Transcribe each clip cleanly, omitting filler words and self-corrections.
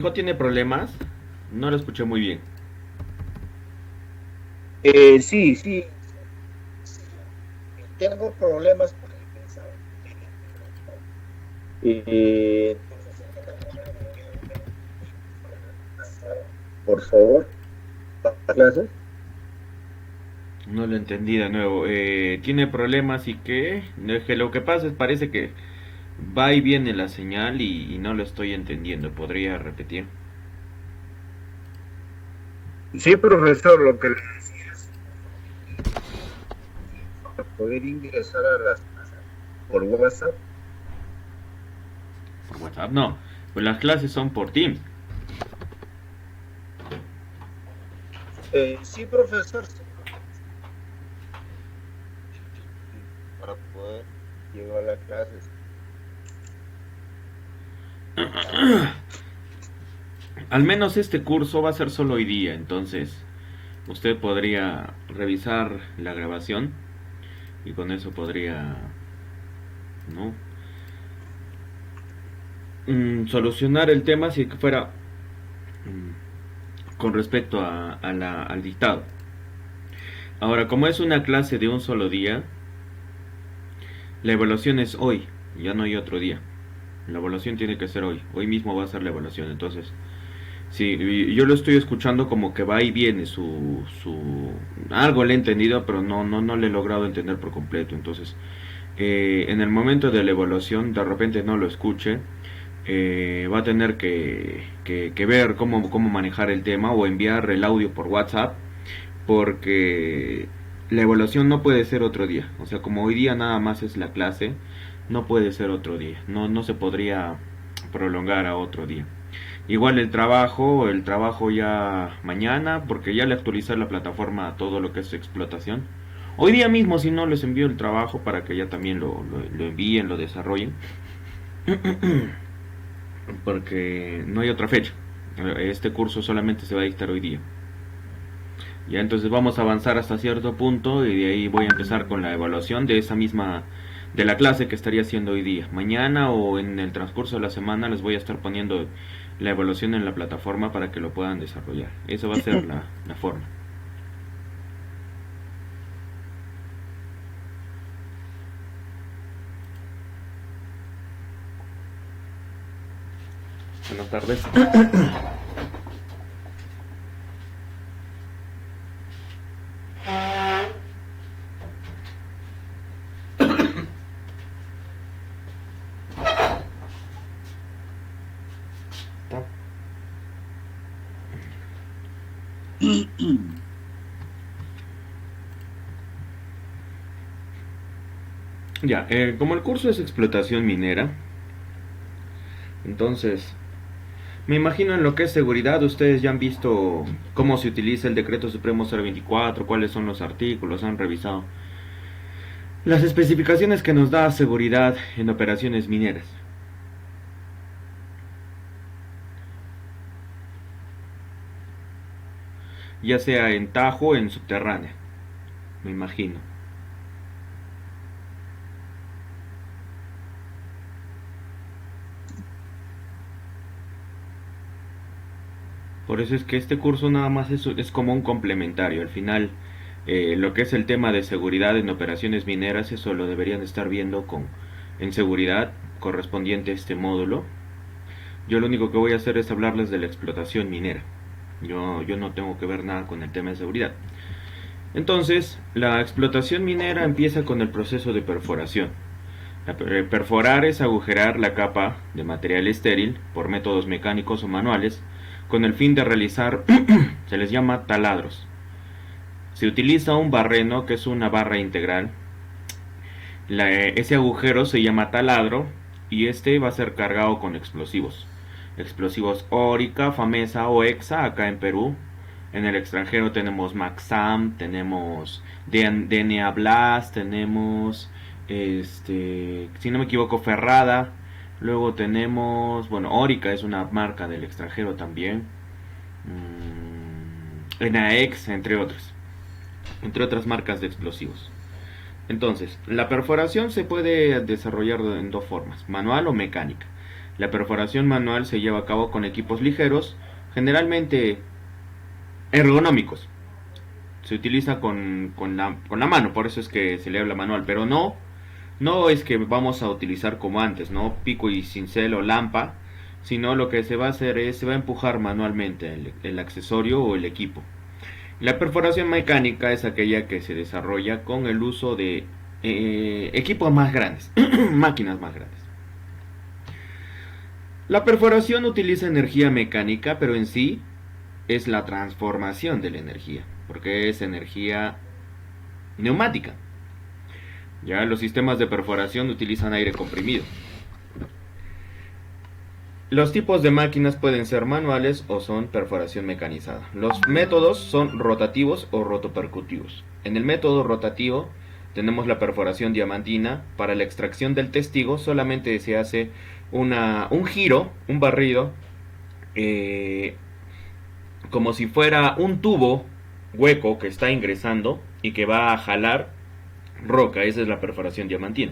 hijo tiene problemas. No lo escuché muy bien. Sí, sí, tengo problemas para ingresar. Entonces, por favor, clases. No lo entendí de nuevo. Tiene problemas y que... Es que lo que pasa es parece que va y viene la señal y no lo estoy entendiendo. ¿Podría repetir? Sí, profesor, lo que le decía es para poder ingresar a las por WhatsApp. Por WhatsApp. No. Pues las clases son por Teams. Sí, profesor, sí, para poder llevar las clases. Al menos este curso va a ser solo hoy día. Entonces usted podría revisar la grabación y con eso podría... ¿No? Solucionar el tema si fuera con respecto al dictado. Ahora, como es una clase de un solo día, la evaluación es hoy, ya no hay otro día. La evaluación tiene que ser hoy, hoy mismo va a ser la evaluación. Entonces, sí, yo lo estoy escuchando como que va y viene algo le he entendido, pero no le he logrado entender por completo. Entonces, en el momento de la evaluación, de repente no lo escuche, va a tener que ver cómo manejar el tema o enviar el audio por WhatsApp porque la evaluación no puede ser otro día. O sea, como hoy día nada más es la clase, no puede ser otro día. No se podría prolongar a otro día. Igual el trabajo ya mañana, porque ya le actualizar la plataforma a todo lo que es explotación. Hoy día mismo, si no, les envío el trabajo para que ya también lo envíen, lo desarrollen, porque no hay otra fecha. Este curso solamente se va a dictar hoy día. Ya entonces vamos a avanzar hasta cierto punto y de ahí voy a empezar con la evaluación de esa misma de la clase que estaría haciendo hoy día. Mañana o en el transcurso de la semana les voy a estar poniendo la evaluación en la plataforma para que lo puedan desarrollar. Eso va a ser la forma. Buenas tardes. Ya, como el curso es explotación minera, entonces me imagino en lo que es seguridad, ustedes ya han visto cómo se utiliza el decreto supremo 024, cuáles son los artículos, han revisado las especificaciones que nos da seguridad en operaciones mineras, ya sea en Tajo o en subterránea, me imagino. Por eso es que este curso nada más es como un complementario. Al final, lo que es el tema de seguridad en operaciones mineras, eso lo deberían estar viendo en seguridad correspondiente a este módulo. Yo lo único que voy a hacer es hablarles de la explotación minera. Yo no tengo que ver nada con el tema de seguridad. Entonces, la explotación minera empieza con el proceso de perforación. Perforar es agujerar la capa de material estéril por métodos mecánicos o manuales con el fin de realizar, se les llama taladros. Se utiliza un barreno que es una barra integral. Ese agujero se llama taladro y este va a ser cargado con explosivos. Explosivos Orica, Famesa o Exa acá en Perú. En el extranjero tenemos Maxam, tenemos DNA Blast, tenemos, si no me equivoco, Ferrada. Luego tenemos, bueno, Orica es una marca del extranjero también. Enaex, entre otras marcas de explosivos. Entonces, la perforación se puede desarrollar en dos formas, manual o mecánica. La perforación manual se lleva a cabo con equipos ligeros, generalmente ergonómicos. Se utiliza con la mano, por eso es que se le habla manual, pero no es que vamos a utilizar como antes, ¿no? Pico y cincel o lampa, sino lo que se va a hacer es, se va a empujar manualmente el accesorio o el equipo. La perforación mecánica es aquella que se desarrolla con el uso de equipos más grandes, máquinas más grandes. La perforación utiliza energía mecánica, pero en sí es la transformación de la energía, porque es energía neumática. Ya los sistemas de perforación utilizan aire comprimido. Los tipos de máquinas pueden ser manuales o son perforación mecanizada. Los métodos son rotativos o rotopercutivos. En el método rotativo tenemos la perforación diamantina. Para la extracción del testigo solamente se hace un giro, un barrido, como si fuera un tubo hueco que está ingresando y que va a jalar roca. Esa es la perforación diamantina.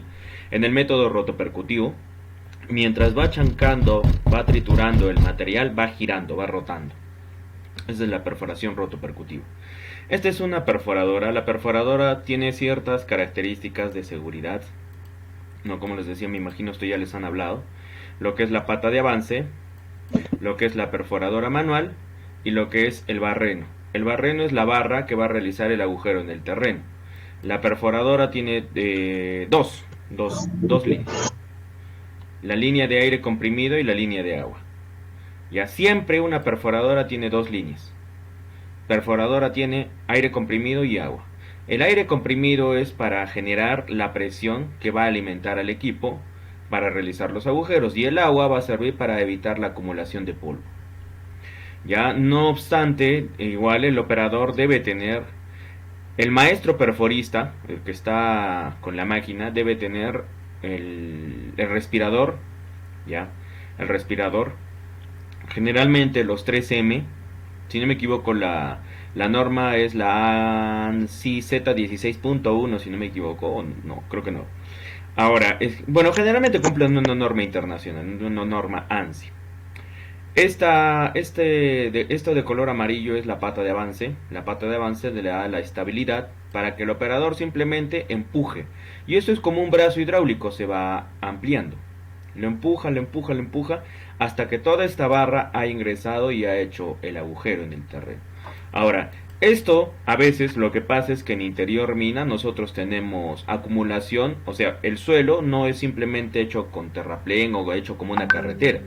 En el método rotopercutivo, mientras va chancando, va triturando el material, va girando, va rotando. Esa es la perforación rotopercutiva. Esta es una perforadora. La perforadora tiene ciertas características de seguridad. No, como les decía, me imagino esto ya les han hablado. Lo que es la pata de avance, lo que es la perforadora manual y lo que es el barreno. El barreno es la barra que va a realizar el agujero en el terreno. La perforadora tiene dos líneas. La línea de aire comprimido y la línea de agua. Ya siempre una perforadora tiene dos líneas. Perforadora tiene aire comprimido y agua. El aire comprimido es para generar la presión que va a alimentar al equipo para realizar los agujeros, y el agua va a servir para evitar la acumulación de polvo. Ya no obstante, igual el operador debe tener, el maestro perforista, el que está con la máquina, debe tener el respirador, ya, el respirador, generalmente los 3M, si no me equivoco la norma es la ANSI Z16.1, si no me equivoco, no, creo que no. Ahora, bueno, generalmente cumplen una norma internacional, una norma ANSI. Esto de color amarillo es la pata de avance. La pata de avance le da la estabilidad para que el operador simplemente empuje. Y eso es como un brazo hidráulico, se va ampliando. Lo empuja, hasta que toda esta barra ha ingresado y ha hecho el agujero en el terreno. Ahora, esto a veces lo que pasa es que en interior mina nosotros tenemos acumulación, o sea, el suelo no es simplemente hecho con terraplén o hecho como una carretera.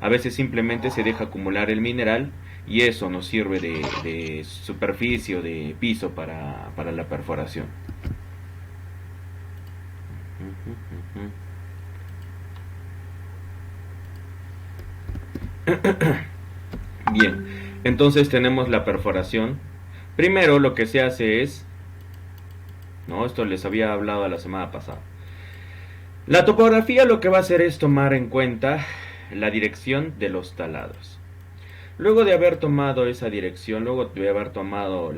A veces simplemente se deja acumular el mineral y eso nos sirve de superficie o de piso para la perforación. Bien, entonces tenemos la perforación. Primero lo que se hace es, no, esto les había hablado la semana pasada. La topografía lo que va a hacer es tomar en cuenta la dirección de los taladros. Luego de haber tomado esa dirección, luego de haber tomado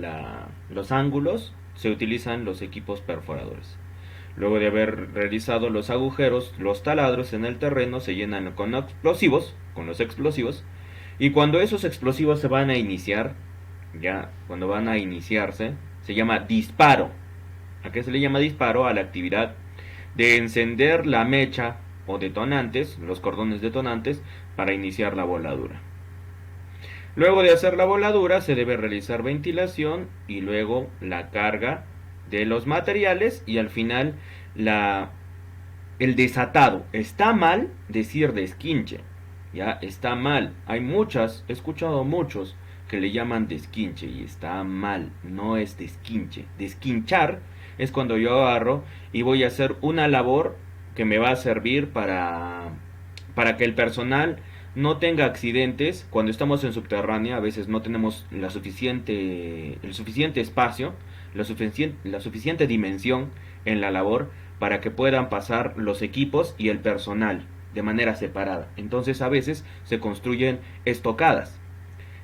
los ángulos, se utilizan los equipos perforadores. Luego de haber realizado los agujeros, los taladros en el terreno se llenan con los explosivos, y cuando esos explosivos se van a iniciar, ya cuando van a iniciarse, se llama disparo. ¿A qué se le llama disparo? A la actividad de encender la mecha o detonantes, los cordones detonantes, para iniciar la voladura. Luego de hacer la voladura se debe realizar ventilación y luego la carga de los materiales y al final el desatado. Está mal decir desquinche, ya está mal. He escuchado muchos que le llaman desquinche y está mal, no es desquinche. Desquinchar es cuando yo agarro y voy a hacer una labor que me va a servir para que el personal no tenga accidentes. Cuando estamos en subterránea a veces no tenemos el suficiente espacio, la suficiente dimensión en la labor para que puedan pasar los equipos y el personal de manera separada. Entonces a veces se construyen estocadas.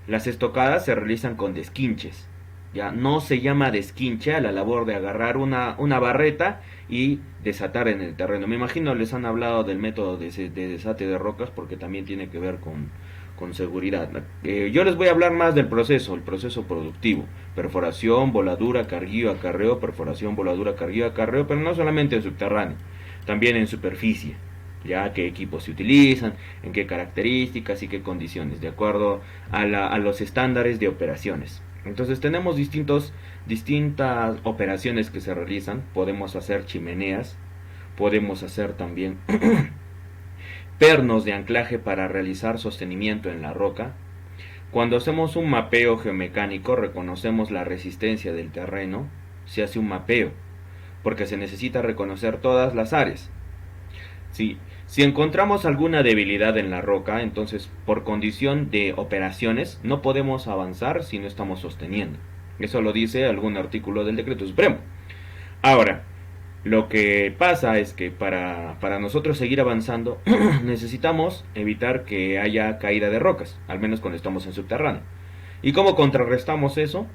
Las estocadas se realizan con desquinches. Ya no se llama desquinche a la labor de agarrar una barreta y desatar en el terreno. Me imagino les han hablado del método de desate de rocas porque también tiene que ver con seguridad. Yo les voy a hablar más del proceso, el proceso productivo. Perforación, voladura, carguillo, acarreo, perforación, voladura, carguillo, acarreo, pero no solamente en subterráneo, también en superficie. Ya qué equipos se utilizan, en qué características y qué condiciones, de acuerdo a los estándares de operaciones. Entonces tenemos distintas operaciones que se realizan. Podemos hacer chimeneas, podemos hacer también pernos de anclaje para realizar sostenimiento en la roca. Cuando hacemos un mapeo geomecánico, reconocemos la resistencia del terreno. Se hace un mapeo, porque se necesita reconocer todas las áreas. Si encontramos alguna debilidad en la roca, entonces por condición de operaciones no podemos avanzar si no estamos sosteniendo. Eso lo dice algún artículo del Decreto Supremo. Ahora, lo que pasa es que para nosotros seguir avanzando necesitamos evitar que haya caída de rocas, al menos cuando estamos en subterráneo. ¿Y cómo contrarrestamos eso?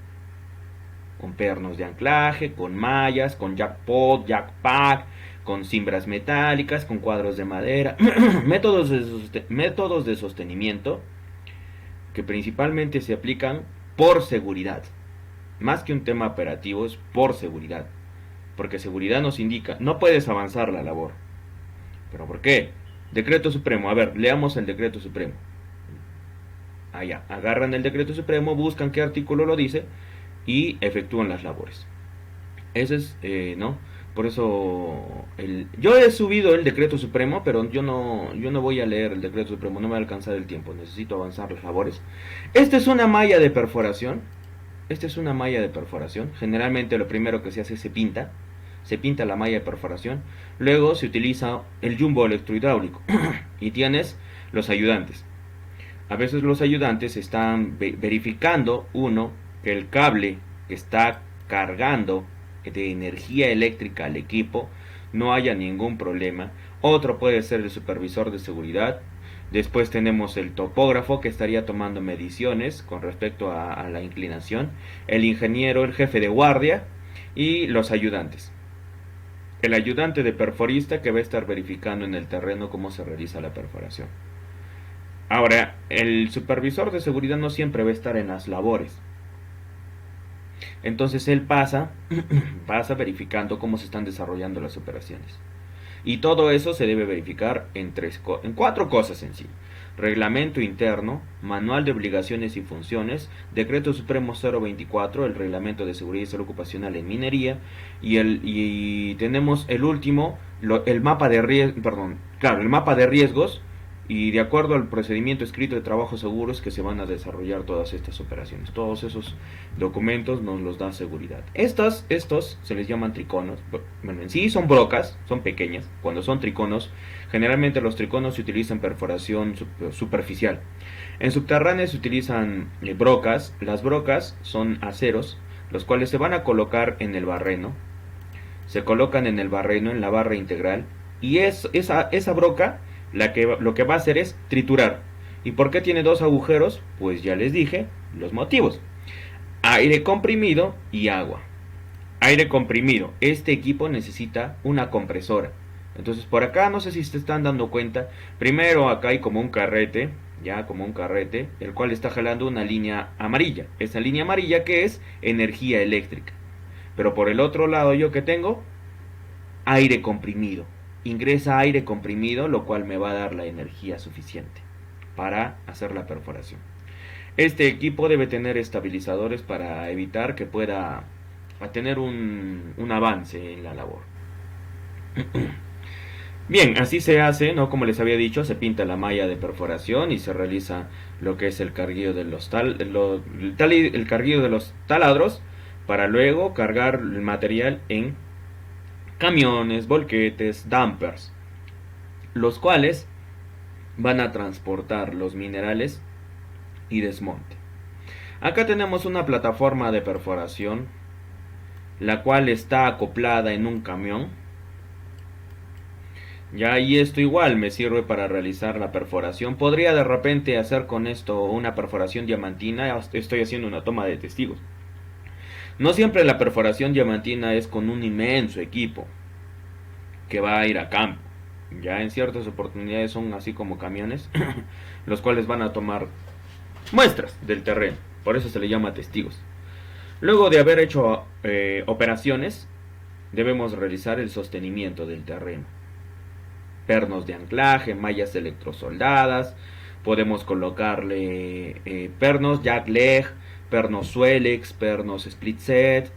Con pernos de anclaje, con mallas, con jackpot, jackpack, con cimbras metálicas, con cuadros de madera, métodos de sostenimiento que principalmente se aplican por seguridad. Más que un tema operativo, es por seguridad. Porque seguridad nos indica, no puedes avanzar la labor. ¿Pero por qué? Decreto Supremo. A ver, leamos el Decreto Supremo. Allá, agarran el Decreto Supremo, buscan qué artículo lo dice y efectúan las labores. Ese es, ¿no? Por eso, yo he subido el Decreto Supremo, pero yo no voy a leer el Decreto Supremo, no me va a alcanzar el tiempo, necesito avanzar las labores. Esta es una malla de perforación. Generalmente lo primero que se hace es se pinta la malla de perforación, luego se utiliza el jumbo electrohidráulico y tienes los ayudantes. A veces los ayudantes están verificando, uno, que el cable que está cargando de energía eléctrica al equipo no haya ningún problema. Otro puede ser el supervisor de seguridad. Después tenemos el topógrafo que estaría tomando mediciones con respecto a la inclinación, el ingeniero, el jefe de guardia y los ayudantes. El ayudante de perforista que va a estar verificando en el terreno cómo se realiza la perforación. Ahora, el supervisor de seguridad no siempre va a estar en las labores. Entonces él pasa verificando cómo se están desarrollando las operaciones. Y todo eso se debe verificar en 4 cosas en sí. Reglamento interno, manual de obligaciones y funciones, Decreto Supremo 024, el reglamento de seguridad y salud ocupacional en minería, y tenemos el último, el mapa de riesgos, y de acuerdo al procedimiento escrito de trabajos seguros que se van a desarrollar todas estas operaciones. Todos esos documentos nos los da seguridad. Estos se les llaman triconos. Bueno, en sí son brocas, son pequeñas. Cuando son triconos, generalmente los triconos se utilizan perforación superficial. En subterráneo se utilizan brocas. Las brocas son aceros, los cuales se van a colocar en el barreno. Se colocan en el barreno, en la barra integral. Y esa broca lo que va a hacer es triturar. ¿Y por qué tiene 2 agujeros? Pues ya les dije los motivos. Aire comprimido y agua. Aire comprimido. Este equipo necesita una compresora. Entonces por acá, no sé si se están dando cuenta, primero acá hay como un carrete, el cual está jalando una línea amarilla. Esa línea amarilla que es energía eléctrica. Pero por el otro lado yo que tengo aire comprimido. Ingresa aire comprimido, lo cual me va a dar la energía suficiente para hacer la perforación. Este equipo debe tener estabilizadores para evitar que pueda tener un avance en la labor. Bien, así se hace, ¿no? Como les había dicho, se pinta la malla de perforación y se realiza lo que es el carguillo de los taladros para luego cargar el material en camiones, volquetes, dumpers, los cuales van a transportar los minerales y desmonte. Acá tenemos una plataforma de perforación, la cual está acoplada en un camión. Ya, y esto igual me sirve para realizar la perforación. Podría de repente hacer con esto una perforación diamantina. Estoy haciendo una toma de testigos. No siempre la perforación diamantina es con un inmenso equipo que va a ir a campo. Ya en ciertas oportunidades son así como camiones, los cuales van a tomar muestras del terreno. Por eso se le llama testigos. Luego de haber hecho operaciones, debemos realizar el sostenimiento del terreno. Pernos de anclaje, mallas electrosoldadas, podemos colocarle pernos jack leg, pernos Swellex, pernos split set,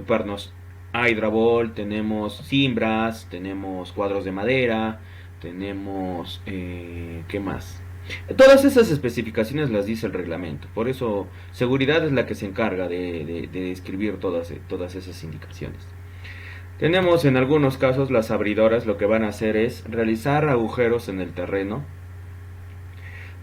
pernos Hydrabol, tenemos cimbras, tenemos cuadros de madera, tenemos ¿qué más? Todas esas especificaciones las dice el reglamento, por eso seguridad es la que se encarga de escribir todas esas indicaciones. Tenemos en algunos casos las abridoras, lo que van a hacer es realizar agujeros en el terreno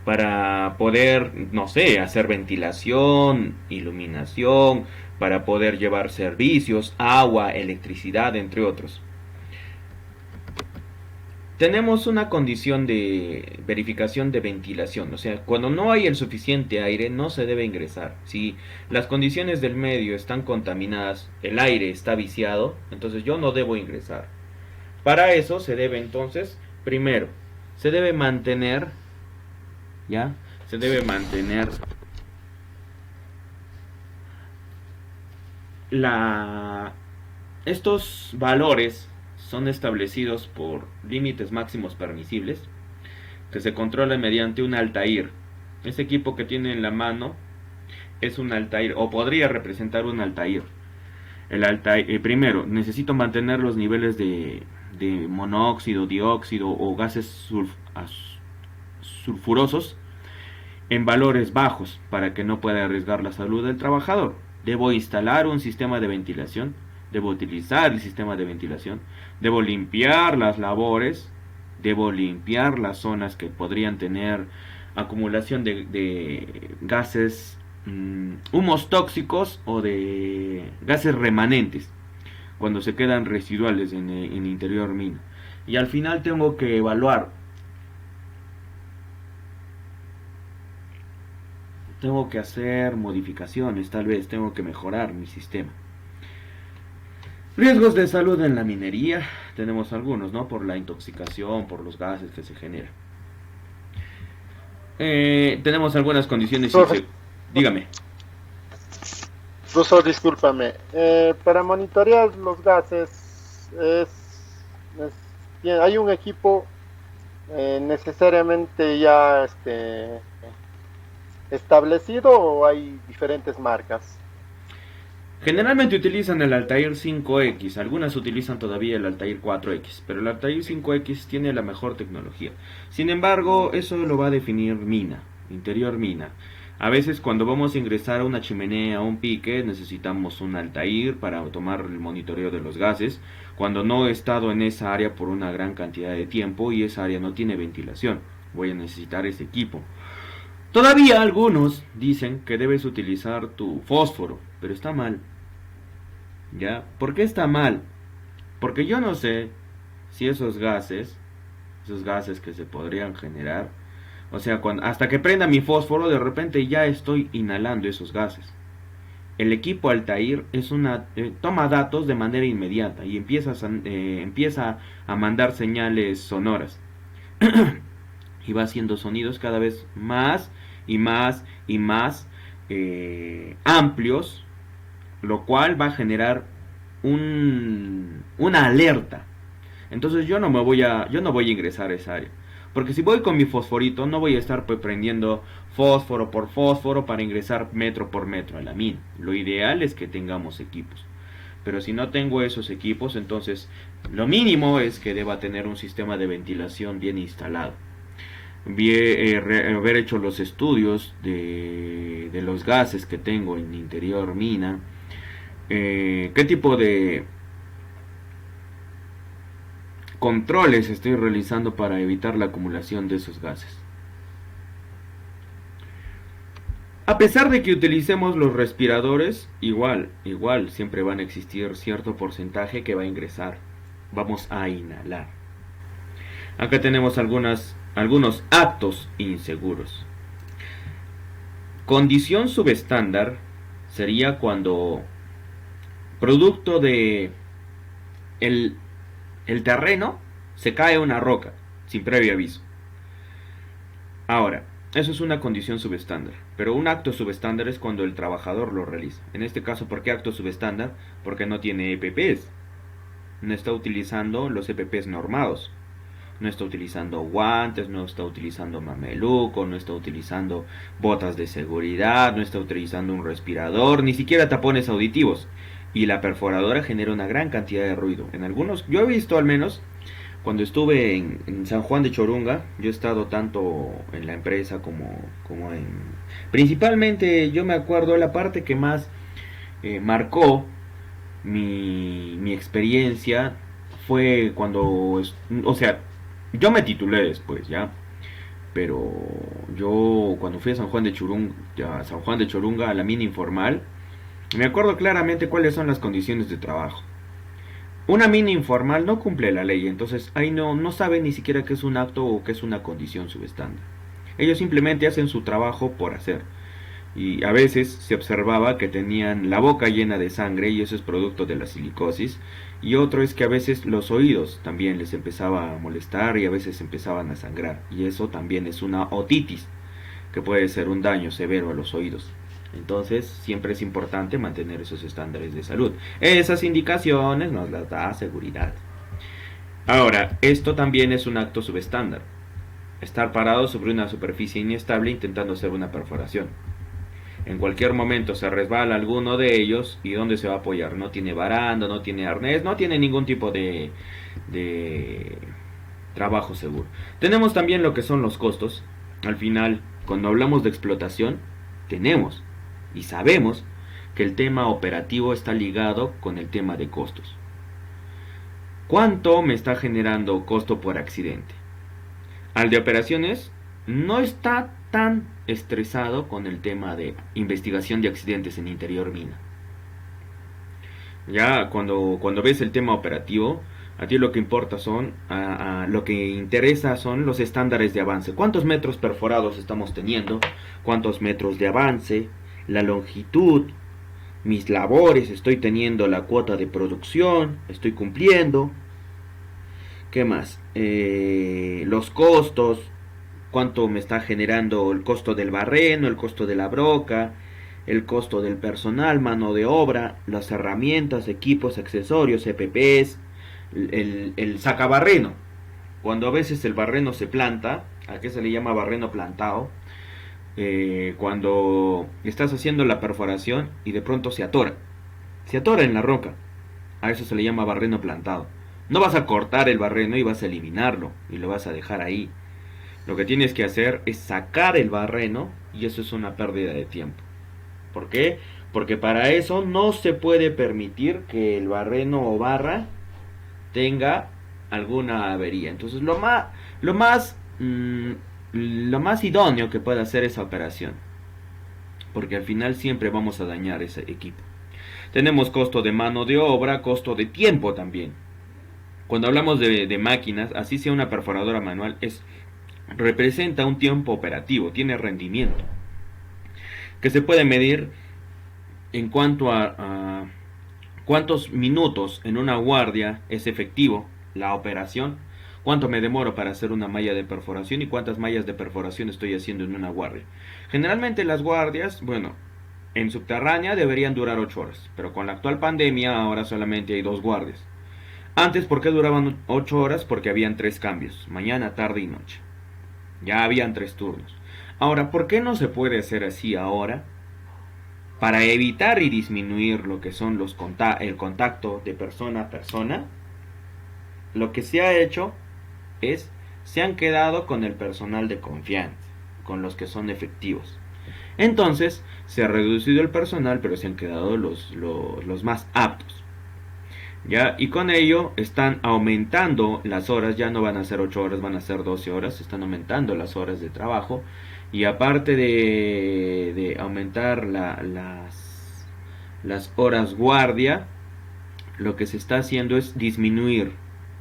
para poder, no sé, hacer ventilación, iluminación, para poder llevar servicios, agua, electricidad, entre otros. Tenemos una condición de verificación de ventilación, o sea, cuando no hay el suficiente aire no se debe ingresar. Si las condiciones del medio están contaminadas, el aire está viciado, entonces yo no debo ingresar. Para eso se debe entonces, primero, se debe mantener, ¿ya? Se debe mantener estos valores son establecidos por límites máximos permisibles que se controlan mediante un Altair. Ese equipo que tiene en la mano es un Altair, o podría representar un Altair. El Altair, primero, necesito mantener los niveles de monóxido, dióxido o gases sulfurosos en valores bajos para que no pueda arriesgar la salud del trabajador. Debo instalar un sistema de ventilación, debo utilizar el sistema de ventilación, debo limpiar las labores, debo limpiar las zonas que podrían tener acumulación de gases, humos tóxicos o de gases remanentes cuando se quedan residuales en interior mina. Y al final tengo que evaluar, tengo que hacer modificaciones, tal vez tengo que mejorar mi sistema. Riesgos de salud en la minería, tenemos algunos, ¿no? Por la intoxicación, por los gases que se generan. Tenemos algunas condiciones. Dígame. Profesor, discúlpame. Para monitorear los gases, hay un equipo necesariamente ya establecido o hay diferentes marcas. Generalmente utilizan el Altair 5X, algunas utilizan todavía el Altair 4X, pero el Altair 5X tiene la mejor tecnología. Sin embargo, eso lo va a definir mina, interior mina. A veces cuando vamos a ingresar a una chimenea o un pique necesitamos un Altair para tomar el monitoreo de los gases, cuando no he estado en esa área por una gran cantidad de tiempo y esa área no tiene ventilación. Voy a necesitar ese equipo. Todavía algunos dicen que debes utilizar tu fósforo, pero está mal. ¿Ya? ¿Por qué está mal? Porque yo no sé si esos gases que se podrían generar, o sea, hasta que prenda mi fósforo, de repente ya estoy inhalando esos gases. El equipo Altair toma datos de manera inmediata y empieza a mandar señales sonoras. Y va haciendo sonidos cada vez más y más y más amplios, lo cual va a generar una alerta. Entonces yo no voy a ingresar a esa área, porque si voy con mi fosforito no voy a estar prendiendo fósforo por fósforo para ingresar metro por metro a la mina. Lo ideal es que tengamos equipos, pero si no tengo esos equipos, entonces lo mínimo es que deba tener un sistema de ventilación bien instalado. Haber hecho los estudios de los gases que tengo en interior mina, qué tipo de controles estoy realizando para evitar la acumulación de esos gases. A pesar de que utilicemos los respiradores, igual siempre van a existir cierto porcentaje que va a ingresar. Vamos a inhalar. Acá tenemos algunos actos inseguros. Condición subestándar sería cuando Producto de el, el terreno, se cae una roca, sin previo aviso. Ahora, eso es una condición subestándar, pero un acto subestándar es cuando el trabajador lo realiza. En este caso, ¿por qué acto subestándar? Porque no tiene EPPs, no está utilizando los EPPs normados, no está utilizando guantes, no está utilizando mameluco, no está utilizando botas de seguridad, no está utilizando un respirador, ni siquiera tapones auditivos. Y la perforadora genera una gran cantidad de ruido. En algunos, yo he visto al menos, cuando estuve en San Juan de Chorunga, yo he estado tanto en la empresa como en... Principalmente yo me acuerdo la parte que más marcó mi experiencia fue cuando, o sea, yo me titulé después, ¿ya? Pero yo cuando fui a San Juan de Chorunga, a San Juan de Chorunga, a la mina informal, me acuerdo claramente cuáles son las condiciones de trabajo. Una mina informal no cumple la ley, entonces ahí no sabe ni siquiera qué es un acto o qué es una condición subestándar. Ellos simplemente hacen su trabajo por hacer. Y a veces se observaba que tenían la boca llena de sangre y eso es producto de la silicosis. Y otro es que a veces los oídos también les empezaba a molestar y a veces empezaban a sangrar. Y eso también es una otitis, que puede ser un daño severo a los oídos. Entonces siempre es importante mantener esos estándares de salud. Esas indicaciones nos las da seguridad. Ahora, esto también es un acto subestándar. Estar parado sobre una superficie inestable intentando hacer una perforación. En cualquier momento se resbala alguno de ellos y ¿dónde se va a apoyar? No tiene baranda, no tiene arnés, no tiene ningún tipo de trabajo seguro. Tenemos también lo que son los costos. Al final, cuando hablamos de explotación, tenemos y sabemos que el tema operativo está ligado con el tema de costos. ¿Cuánto me está generando costo por accidente? Al de operaciones no está tan estresado con el tema de investigación de accidentes en interior mina. Ya cuando ves el tema operativo, a ti lo que importa son, lo que interesa son los estándares de avance. ¿Cuántos metros perforados estamos teniendo? ¿Cuántos metros de avance? La longitud, mis labores, estoy teniendo la cuota de producción, estoy cumpliendo. ¿Qué más? Los costos, cuánto me está generando el costo del barreno, el costo de la broca, el costo del personal, mano de obra, las herramientas, equipos, accesorios, EPPs, el sacabarreno. Cuando a veces el barreno se planta, ¿a qué se le llama barreno plantado? Cuando estás haciendo la perforación y de pronto se atora en la roca, a eso se le llama barreno plantado. No vas a cortar el barreno y vas a eliminarlo y lo vas a dejar ahí. Lo que tienes que hacer es sacar el barreno y eso es una pérdida de tiempo. ¿Por qué? Porque para eso no se puede permitir que el barreno o barra tenga alguna avería. Entonces lo más idóneo que puede hacer esa operación, porque al final siempre vamos a dañar ese equipo. Tenemos costo de mano de obra, costo de tiempo también. Cuando hablamos de máquinas, así sea una perforadora manual, representa un tiempo operativo, tiene rendimiento, que se puede medir en cuanto a cuántos minutos en una guardia es efectivo la operación, cuánto me demoro para hacer una malla de perforación y cuántas mallas de perforación estoy haciendo en una guardia. Generalmente las guardias, bueno, en subterránea deberían durar 8 horas, pero con la actual pandemia ahora solamente hay 2 guardias. Antes, ¿por qué duraban 8 horas? Porque habían 3 cambios, mañana, tarde y noche. Ya habían 3 turnos. Ahora, ¿por qué no se puede hacer así ahora? Para evitar y disminuir lo que son el contacto de persona a persona, lo que se ha hecho es, se han quedado con el personal de confianza, con los que son efectivos. Entonces, se ha reducido el personal, pero se han quedado los más aptos. ¿Ya? Y con ello están aumentando las horas, ya no van a ser 8 horas, van a ser 12 horas, están aumentando las horas de trabajo. Y aparte de aumentar las horas guardia, lo que se está haciendo es disminuir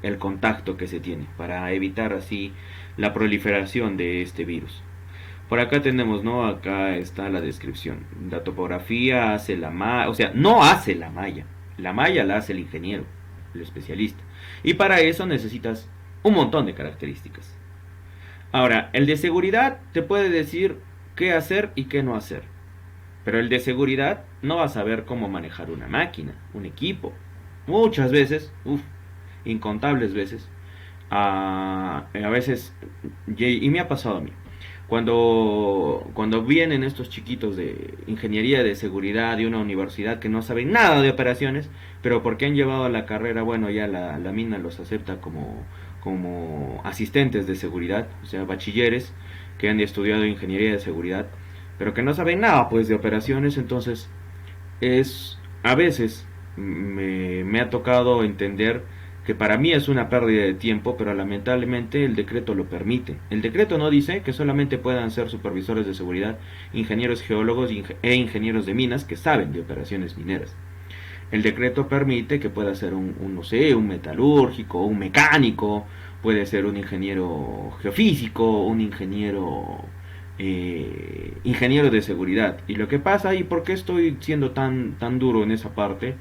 el contacto que se tiene para evitar así la proliferación de este virus. Por acá tenemos, ¿no? Acá está la descripción. La topografía hace la malla, o sea, no hace la malla, La malla la hace el ingeniero, el especialista. Y para eso necesitas un montón de características. Ahora, el de seguridad te puede decir qué hacer y qué no hacer. Pero el de seguridad no va a saber cómo manejar una máquina, un equipo. Muchas veces, incontables veces, a veces, y me ha pasado a mí, cuando vienen estos chiquitos de ingeniería de seguridad de una universidad que no saben nada de operaciones, pero porque han llevado la carrera, bueno, ya la mina los acepta como asistentes de seguridad, o sea, bachilleres que han estudiado ingeniería de seguridad, pero que no saben nada pues de operaciones. Entonces a veces me ha tocado entender que para mí es una pérdida de tiempo, pero lamentablemente el decreto lo permite. El decreto no dice que solamente puedan ser supervisores de seguridad ingenieros geólogos e ingenieros de minas que saben de operaciones mineras. El decreto permite que pueda ser no sé, un metalúrgico, un mecánico, puede ser un ingeniero geofísico, un ingeniero de seguridad. Y lo que pasa, y por qué estoy siendo tan duro en esa parte,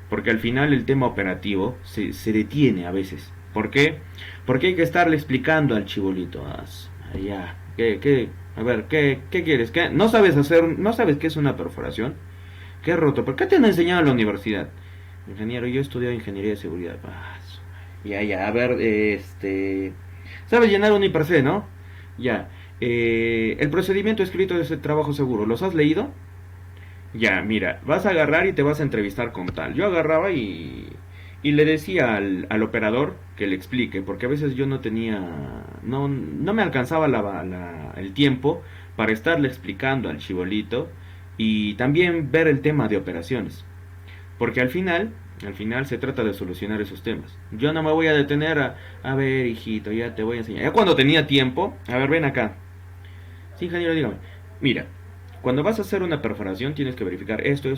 porque al final el tema operativo se detiene a veces. ¿Por qué? Porque hay que estarle explicando al chibolito, ya, a ver, ¿qué quieres? ¿No sabes no sabes qué es una perforación? ¿Qué roto? ¿Por qué te han enseñado en la universidad? Ingeniero, yo he estudiado ingeniería de seguridad. Ya, a ver, ¿sabes llenar un IPRC, no? Ya. El procedimiento escrito de ese trabajo seguro, ¿los has leído? Ya, mira, vas a agarrar y te vas a entrevistar con tal. Yo agarraba y le decía al operador que le explique, porque a veces yo no me alcanzaba el tiempo para estarle explicando al chibolito y también ver el tema de operaciones. Porque al final se trata de solucionar esos temas. Yo no me voy a detener a ver, hijito, ya te voy a enseñar. Ya cuando tenía tiempo, a ver, ven acá. Sí, ingeniero, dígame. Mira, cuando vas a hacer una perforación tienes que verificar esto.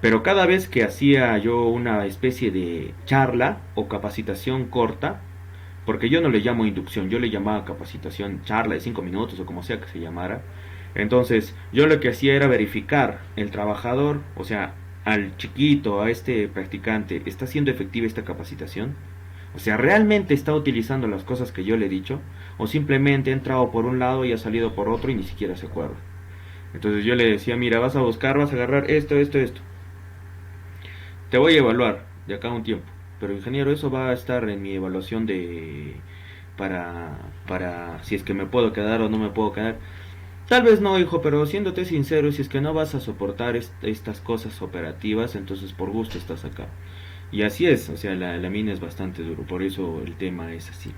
Pero cada vez que hacía yo una especie de charla o capacitación corta, porque yo no le llamo inducción, yo le llamaba capacitación, charla de 5 minutos o como sea que se llamara. Entonces yo lo que hacía era verificar el trabajador, o sea, al chiquito, a este practicante, ¿está siendo efectiva esta capacitación? O sea, ¿realmente está utilizando las cosas que yo le he dicho? ¿O simplemente ha entrado por un lado y ha salido por otro y ni siquiera se acuerda? Entonces yo le decía, mira, vas a agarrar esto. Te voy a evaluar de acá a un tiempo. Pero ingeniero, eso va a estar en mi evaluación para si es que me puedo quedar o no me puedo quedar. Tal vez no, hijo, pero siéndote sincero, si es que no vas a soportar estas cosas operativas, entonces por gusto estás acá. Y así es, o sea, la mina es bastante duro, por eso el tema es así.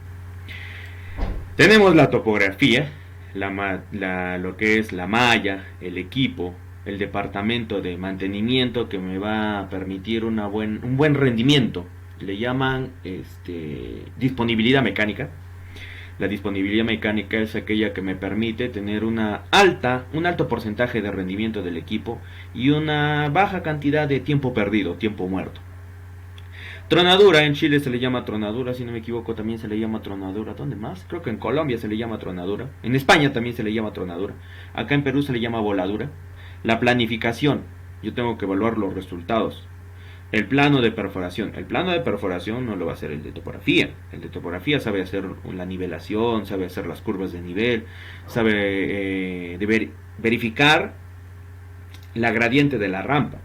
Tenemos la topografía, lo que es la malla, el equipo, el departamento de mantenimiento que me va a permitir un buen rendimiento. Le llaman disponibilidad mecánica. La disponibilidad mecánica es aquella que me permite tener un alto porcentaje de rendimiento del equipo y una baja cantidad de tiempo perdido, tiempo muerto. Tronadura, en Chile se le llama tronadura, si no me equivoco también se le llama tronadura. ¿Dónde más? Creo que en Colombia se le llama tronadura. En España también se le llama tronadura. Acá en Perú se le llama voladura. La planificación, yo tengo que evaluar los resultados. El plano de perforación. El plano de perforación no lo va a hacer el de topografía. El de topografía sabe hacer la nivelación, sabe hacer las curvas de nivel, sabe verificar la gradiente de la rampa.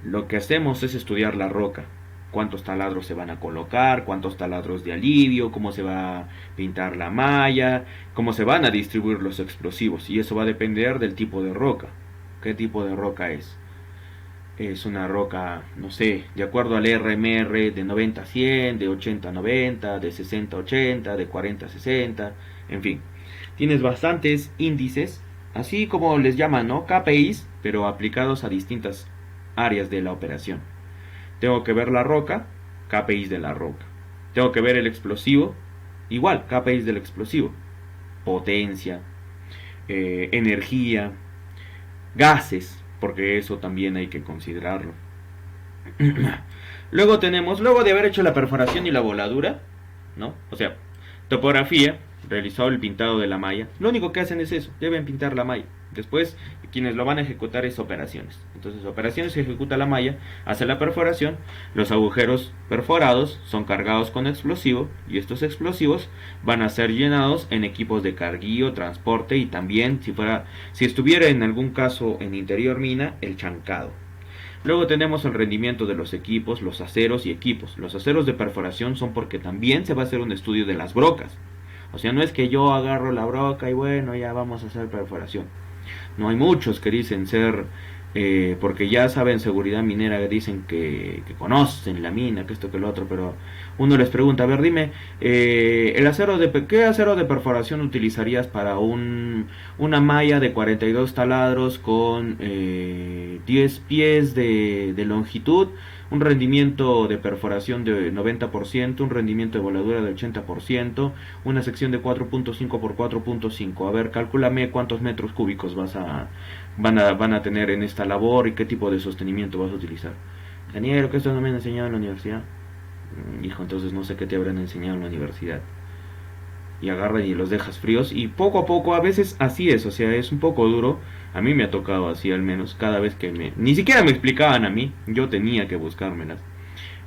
Lo que hacemos es estudiar la roca. Cuántos taladros se van a colocar, cuántos taladros de alivio, cómo se va a pintar la malla, cómo se van a distribuir los explosivos. Y eso va a depender del tipo de roca. ¿Qué tipo de roca es? Es una roca, no sé, de acuerdo al RMR de 90 a 100, de 80 a 90, de 60 a 80, de 40 a 60, en fin. Tienes bastantes índices, así como les llaman, ¿no? KPIs, pero aplicados a distintas áreas de la operación. Tengo que ver la roca, KPIs de la roca. Tengo que ver el explosivo, igual, KPIs del explosivo. Potencia, energía, gases, porque eso también hay que considerarlo. Luego de haber hecho la perforación y la voladura, ¿no? O sea, topografía, realizado el pintado de la malla, lo único que hacen es eso, deben pintar la malla. Después, quienes lo van a ejecutar es operaciones. Entonces, operaciones se ejecuta la malla, hace la perforación, los agujeros perforados son cargados con explosivo y estos explosivos van a ser llenados en equipos de carguío, transporte y también, si estuviera en algún caso en interior mina, el chancado. Luego tenemos el rendimiento de los equipos, los aceros y equipos. Los aceros de perforación son porque también se va a hacer un estudio de las brocas. O sea, no es que yo agarro la broca y bueno, ya vamos a hacer perforación. No, hay muchos que dicen ser, porque ya saben seguridad minera, dicen que conocen la mina, que esto, que lo otro, pero uno les pregunta, a ver, dime, ¿qué acero de perforación utilizarías para una malla de 42 taladros con 10 pies de longitud? Un rendimiento de perforación de 90%, un rendimiento de voladura de 80%, una sección de 4.5 por 4.5. A ver, cálculame cuántos metros cúbicos van a tener en esta labor y qué tipo de sostenimiento vas a utilizar. Ingeniero, que esto no me han enseñado en la universidad. Hijo, entonces no sé qué te habrán enseñado en la universidad. Y agarran y los dejas fríos y poco a poco, a veces así es, o sea, es un poco duro. A mí me ha tocado así, al menos cada vez ni siquiera me explicaban a mí, yo tenía que buscármelas.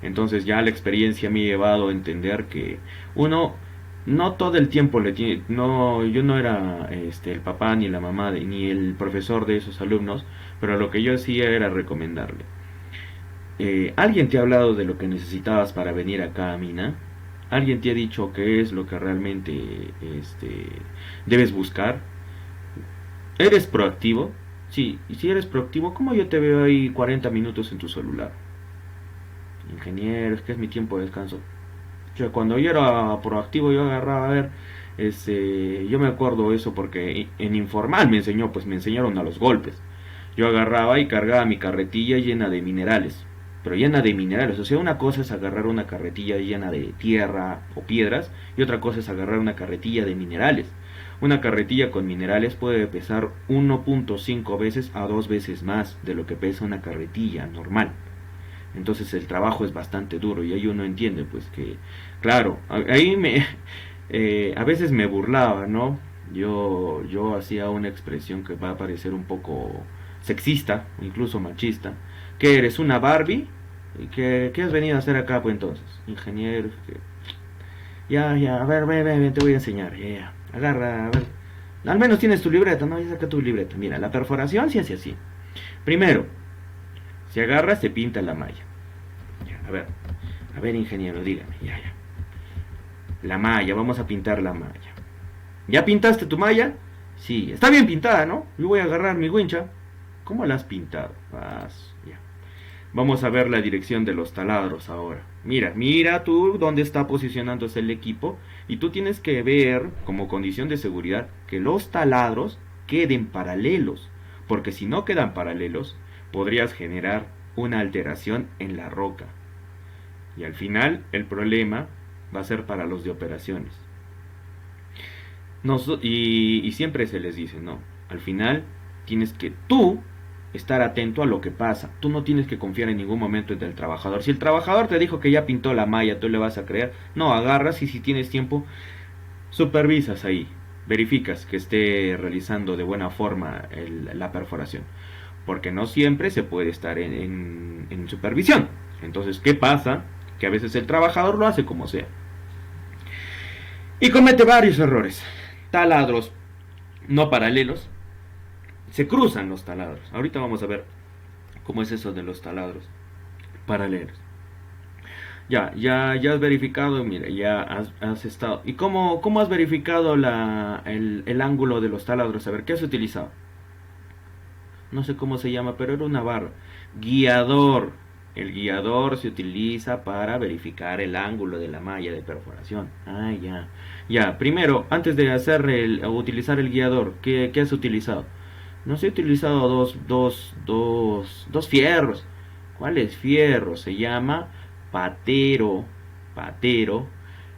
Entonces ya la experiencia me ha llevado a entender que uno no todo el tiempo le tiene, no, yo no era el papá ni la mamá ni el profesor de esos alumnos, pero lo que yo hacía era recomendarle. ¿Alguien te ha hablado de lo que necesitabas para venir acá a Mina? ¿Alguien te ha dicho qué es lo que realmente debes buscar? ¿Eres proactivo? Sí, y si eres proactivo, ¿cómo yo te veo ahí 40 minutos en tu celular? Ingeniero, es que es mi tiempo de descanso. O sea, cuando yo era proactivo, yo agarraba a ver, yo me acuerdo eso porque en informal me enseñaron a los golpes. Yo agarraba y cargaba mi carretilla llena de minerales, pero llena de minerales. O sea, una cosa es agarrar una carretilla llena de tierra o piedras y otra cosa es agarrar una carretilla de minerales. Una carretilla con minerales puede pesar 1.5 veces a 2 veces más de lo que pesa una carretilla normal. Entonces el trabajo es bastante duro y ahí uno entiende pues que, claro, ahí a veces me burlaba, ¿no? Yo hacía una expresión que va a parecer un poco sexista, incluso machista. ¿Qué eres, una Barbie? ¿Qué has venido a hacer acá pues entonces? Ingeniero, ya, a ver, ven, te voy a enseñar, ya. Agarra, a ver. Al menos tienes tu libreta, ¿no? Ya saca tu libreta. Mira, la perforación se hace así. Primero, se agarra, se pinta la malla. Ya, a ver, ingeniero, dígame, ya. La malla, vamos a pintar la malla. ¿Ya pintaste tu malla? Sí, está bien pintada, ¿no? Yo voy a agarrar mi wincha. ¿Cómo la has pintado? Ya. Vamos a ver la dirección de los taladros ahora. Mira tú dónde está posicionándose el equipo y tú tienes que ver como condición de seguridad que los taladros queden paralelos, porque si no quedan paralelos podrías generar una alteración en la roca y al final el problema va a ser para los de operaciones. Y siempre se les dice, no, al final tienes que tú estar atento a lo que pasa. Tú no tienes que confiar en ningún momento en el trabajador. Si el trabajador te dijo que ya pintó la malla, tú le vas a creer. No, agarras y si tienes tiempo, supervisas ahí. Verificas que esté realizando de buena forma la perforación. Porque no siempre se puede estar en supervisión. Entonces, ¿qué pasa? Que a veces el trabajador lo hace como sea. Y comete varios errores. Taladros no paralelos. Se cruzan los taladros. Ahorita vamos a ver cómo es eso de los taladros paralelos. Ya has verificado, mira, ya has estado. ¿Y cómo has verificado el ángulo de los taladros? A ver, ¿qué has utilizado? No sé cómo se llama, pero era una barra. Guiador. El guiador se utiliza para verificar el ángulo de la malla de perforación. Ya, primero, antes de utilizar el guiador, ¿qué has utilizado? No sé, he utilizado dos fierros. ¿Cuáles fierros? Se llama patero.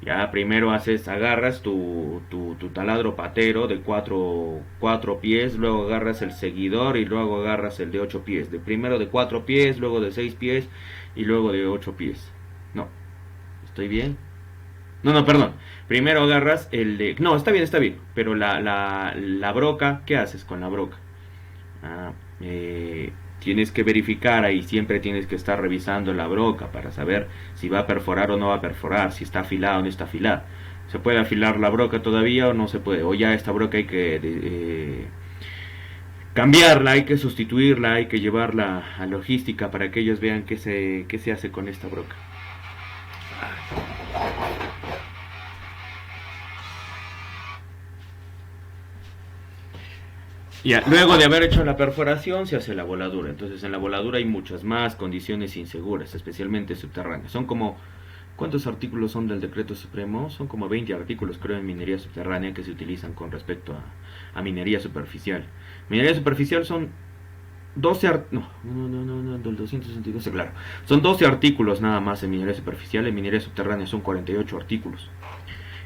Ya primero agarras tu taladro patero de 4 pies, luego agarras el seguidor y luego agarras el de 8 pies. Primero de 4 pies, luego de 6 pies y luego de 8 pies. No, ¿estoy bien? No, no, perdón. Primero agarras el de... No, está bien. Pero la broca, ¿qué haces con la broca? Ah, tienes que verificar ahí, siempre tienes que estar revisando la broca para saber si va a perforar o no va a perforar, si está afilada o no está afilada. ¿Se puede afilar la broca todavía o no se puede? O ya esta broca hay que cambiarla, hay que sustituirla, hay que llevarla a logística para que ellos vean qué se hace con esta broca. Ya, luego de haber hecho la perforación se hace la voladura. Entonces en la voladura hay muchas más condiciones inseguras, especialmente subterráneas. Son como... ¿Cuántos artículos son del decreto supremo? Son como 20 artículos, creo, en minería subterránea que se utilizan con respecto a minería superficial. Minería superficial son 12 no, del 262, claro. Son 12 artículos nada más en minería superficial, en minería subterránea son 48 artículos.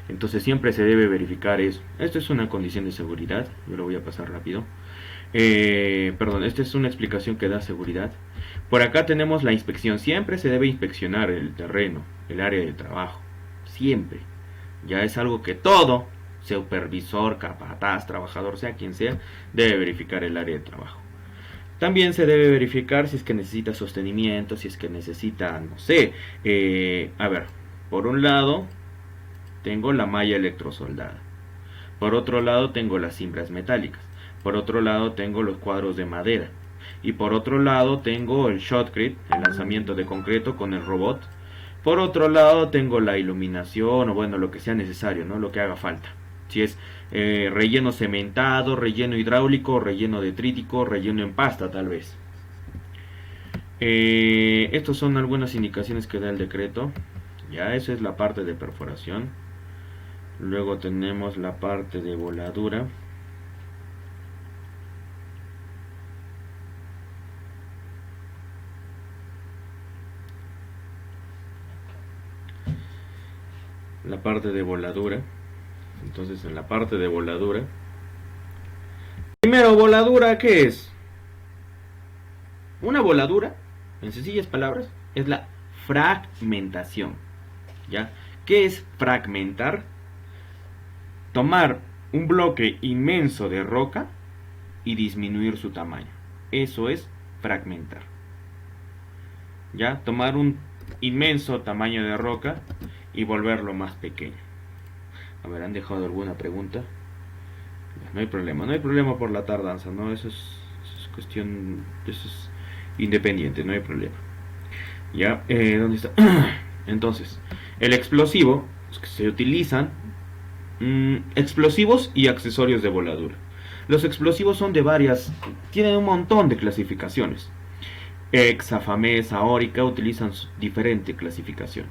Entonces siempre se debe verificar eso. Esto es una condición de seguridad, yo lo voy a pasar rápido. Perdón, esta es una explicación que da seguridad. Por acá tenemos la inspección. Siempre se debe inspeccionar el terreno, el área de trabajo. Siempre. Ya es algo que todo supervisor, capataz, trabajador, sea quien sea, debe verificar el área de trabajo. También se debe verificar si es que necesita sostenimiento, si es que necesita, no sé, a ver, por un lado tengo la malla electrosoldada. Por otro lado tengo las cimbras metálicas. Por otro lado tengo los cuadros de madera. Y por otro lado tengo el shotcrete, el lanzamiento de concreto con el robot. Por otro lado tengo la iluminación o bueno, lo que sea necesario, ¿no? Lo que haga falta. Si es relleno cementado, relleno hidráulico, relleno detrítico, relleno en pasta tal vez. Estos son algunas indicaciones que da el decreto. Ya, esa es la parte de perforación. Luego tenemos la parte de voladura. La parte de voladura. Entonces en la parte de voladura. Primero, voladura, ¿qué es? Una voladura, en sencillas palabras, es la fragmentación. ¿Ya? ¿Qué es fragmentar? Tomar un bloque inmenso de roca y disminuir su tamaño. Eso es fragmentar. ¿Ya? Tomar un inmenso tamaño de roca y volverlo más pequeño. A ver, ¿han dejado alguna pregunta? No hay problema por la tardanza, ¿no? Eso es cuestión, eso es independiente, no hay problema. ¿Ya? ¿Dónde está? Entonces, el explosivo, que se utilizan explosivos y accesorios de voladura. Los explosivos son de varias, tienen un montón de clasificaciones. Hexafame, Saórica utilizan diferente clasificación.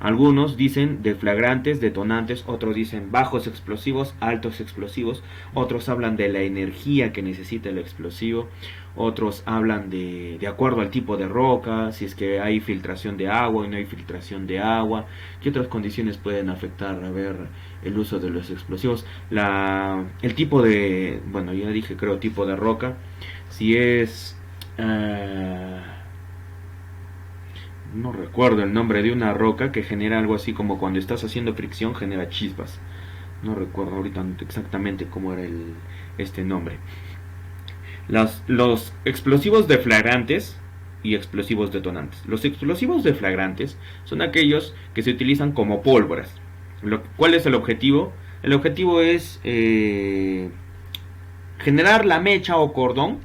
Algunos dicen deflagrantes, detonantes, otros dicen bajos explosivos, altos explosivos, otros hablan de la energía que necesita el explosivo, otros hablan de acuerdo al tipo de roca, si es que hay filtración de agua y no hay filtración de agua, qué otras condiciones pueden afectar, a ver, el uso de los explosivos, el tipo de, bueno, ya dije creo tipo de roca, si es... no recuerdo el nombre de una roca que genera algo así como cuando estás haciendo fricción genera chispas. No recuerdo ahorita exactamente cómo era este nombre. Los explosivos deflagrantes y explosivos detonantes. Los explosivos deflagrantes son aquellos que se utilizan como pólvoras. ¿Cuál es el objetivo? El objetivo es generar la mecha o cordón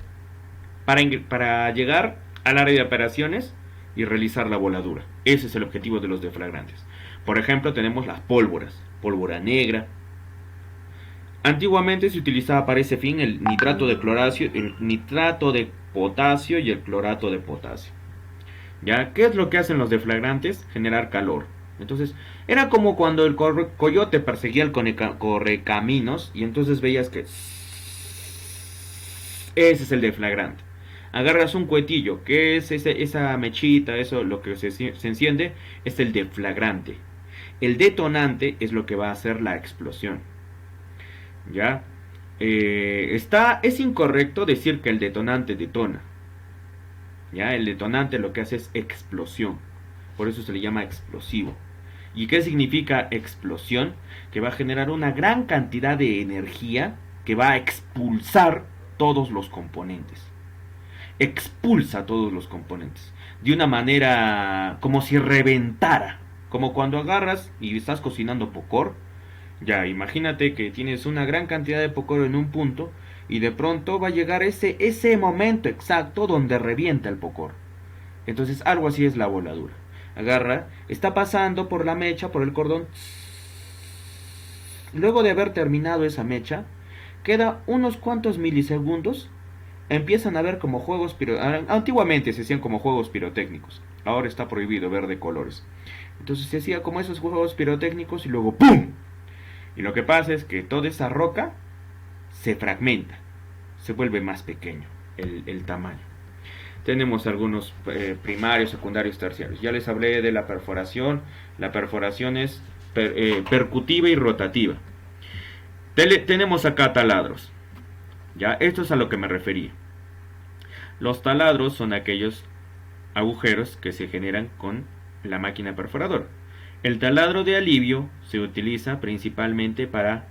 para llegar al área de operaciones y realizar la voladura. Ese es el objetivo de los deflagrantes. Por ejemplo, tenemos las pólvoras, pólvora negra. Antiguamente se utilizaba para ese fin el nitrato de cloracio, el nitrato de potasio y el clorato de potasio. ¿Ya? ¿Qué es lo que hacen los deflagrantes? Generar calor. Entonces, era como cuando el coyote perseguía al correcaminos y entonces veías que ese es el deflagrante. Agarras un cuetillo, que es esa mechita, eso lo que se enciende, es el deflagrante. El detonante es lo que va a hacer la explosión. ¿Ya? Es incorrecto decir que el detonante detona. ¿Ya? El detonante lo que hace es explosión. Por eso se le llama explosivo. ¿Y qué significa explosión? Que va a generar una gran cantidad de energía que va a expulsar todos los componentes. Expulsa todos los componentes. De una manera como si reventara. Como cuando agarras y estás cocinando popcorn. Ya, imagínate que tienes una gran cantidad de popcorn en un punto y de pronto va a llegar ese momento exacto donde revienta el popcorn. Entonces algo así es la voladura. Agarra, está pasando por la mecha, por el cordón. Luego de haber terminado esa mecha, queda unos cuantos milisegundos. Empiezan a ver como juegos antiguamente se hacían como juegos pirotécnicos. Ahora está prohibido ver de colores. Entonces se hacía como esos juegos pirotécnicos y luego ¡pum! Y lo que pasa es que toda esa roca se fragmenta, se vuelve más pequeño el tamaño. Tenemos algunos primarios, secundarios, terciarios. Ya les hablé de la perforación. La perforación es percutiva y rotativa. Tenemos acá taladros. Ya, esto es a lo que me refería. Los taladros son aquellos agujeros que se generan con la máquina perforadora. El taladro de alivio se utiliza principalmente para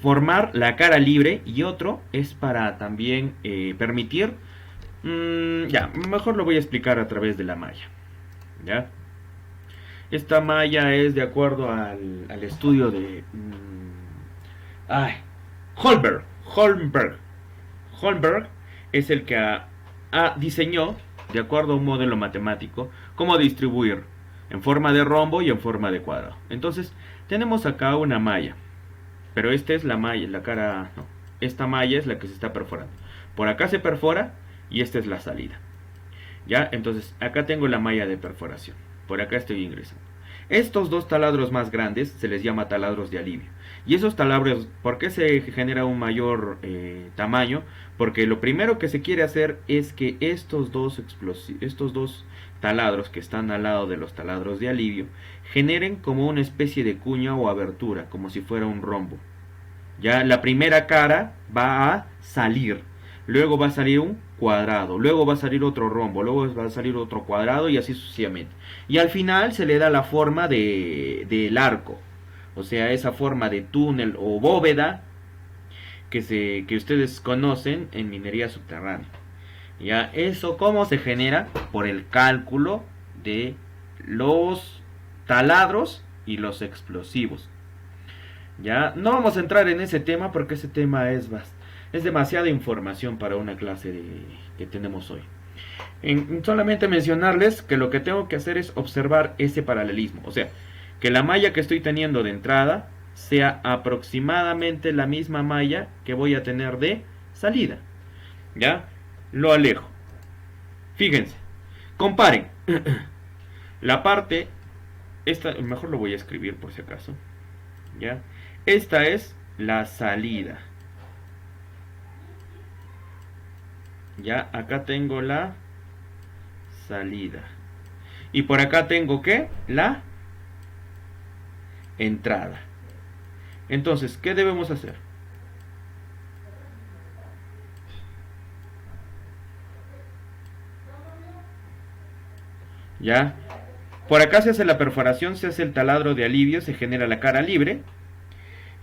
formar la cara libre y otro es para también permitir, ya, mejor lo voy a explicar a través de la malla. ¿Ya? Esta malla es de acuerdo al estudio de Holmberg. Holmberg es el que diseñó, de acuerdo a un modelo matemático, cómo distribuir en forma de rombo y en forma de cuadrado. Entonces, tenemos acá una malla. Pero esta es la malla, la cara... No, esta malla es la que se está perforando. Por acá se perfora y esta es la salida. ¿Ya? Entonces, acá tengo la malla de perforación. Por acá estoy ingresando. Estos dos taladros más grandes se les llama taladros de alivio. Y esos taladros, ¿por qué se genera un mayor tamaño? Porque lo primero que se quiere hacer es que estos dos taladros que están al lado de los taladros de alivio generen como una especie de cuña o abertura, como si fuera un rombo. Ya la primera cara va a salir, luego va a salir un cuadrado, luego va a salir otro rombo, luego va a salir otro cuadrado y así sucesivamente. Y al final se le da la forma del arco, o sea, esa forma de túnel o bóveda que ustedes conocen en minería subterránea. Ya, eso cómo se genera por el cálculo de los taladros y los explosivos. Ya, no vamos a entrar en ese tema porque ese tema es demasiada información para una clase que tenemos hoy. Solamente mencionarles que lo que tengo que hacer es observar ese paralelismo, o sea, que la malla que estoy teniendo de entrada sea aproximadamente la misma malla que voy a tener de salida. ¿Ya? Lo alejo. Fíjense, comparen. La parte, esta, mejor lo voy a escribir por si acaso. ¿Ya? Esta es la salida. Ya, acá tengo la salida. Y por acá tengo ¿qué? La entrada. Entonces, ¿qué debemos hacer? ¿Ya? Por acá se hace la perforación, se hace el taladro de alivio, se genera la cara libre.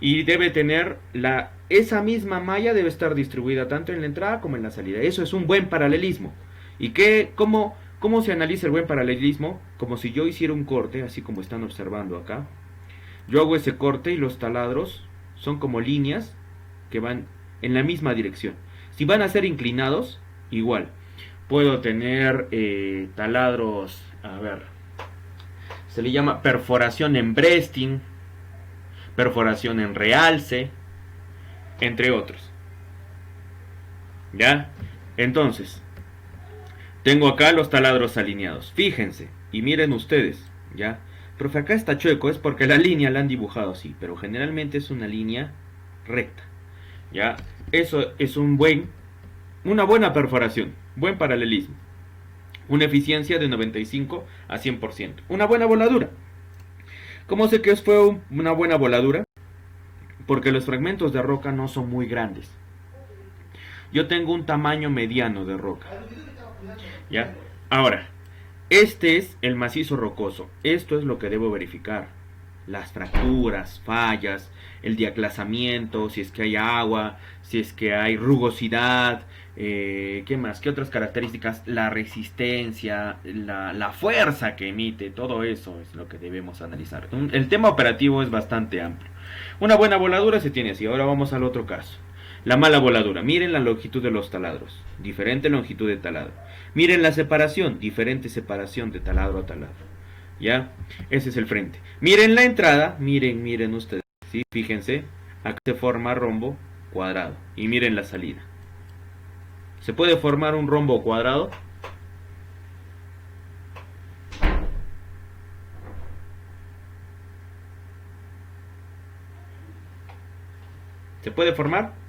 Y debe tener esa misma malla debe estar distribuida tanto en la entrada como en la salida. Eso es un buen paralelismo. ¿Y cómo se analiza el buen paralelismo? Como si yo hiciera un corte, así como están observando acá. Yo hago ese corte y los taladros son como líneas que van en la misma dirección. Si van a ser inclinados, igual. Puedo tener taladros, a ver, se le llama perforación en breasting, perforación en realce, entre otros. ¿Ya? Entonces, tengo acá los taladros alineados. Fíjense, y miren ustedes, ¿ya? Profe, acá está chueco, es porque la línea la han dibujado así, pero generalmente es una línea recta. ¿Ya? Eso es una buena perforación, buen paralelismo. Una eficiencia de 95 a 100%. Una buena voladura. ¿Cómo sé que fue una buena voladura? Porque los fragmentos de roca no son muy grandes. Yo tengo un tamaño mediano de roca. ¿Ya? Ahora, este es el macizo rocoso. Esto es lo que debo verificar. las fracturas, fallas, el diaclasamiento, si es que hay agua, si es que hay rugosidad, ¿qué más? ¿Qué otras características? La resistencia, la fuerza que emite, todo eso es lo que debemos analizar. El tema operativo es bastante amplio. Una buena voladura se tiene así. Ahora vamos al otro caso. La mala voladura. Miren la longitud de los taladros. Diferente longitud de taladro. Miren la separación. Diferente separación de taladro a taladro. ¿Ya? Ese es el frente. Miren la entrada. Miren ustedes. ¿Sí? Fíjense. Acá se forma rombo cuadrado. Y miren la salida. ¿Se puede formar un rombo cuadrado? ¿Se puede formar?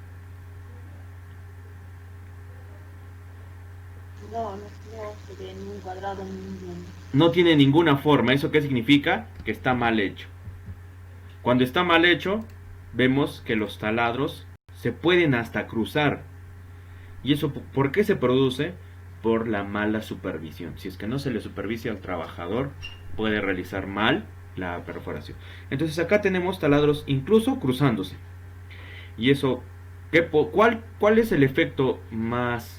No se ve ni un cuadrado ni un rombo. No tiene ninguna forma. ¿Eso qué significa? Que está mal hecho. Cuando está mal hecho, vemos que los taladros se pueden hasta cruzar. ¿Y eso por qué se produce? Por la mala supervisión. Si es que no se le supervisa al trabajador, puede realizar mal la perforación. Entonces acá tenemos taladros incluso cruzándose. Y eso, ¿cuál es el efecto más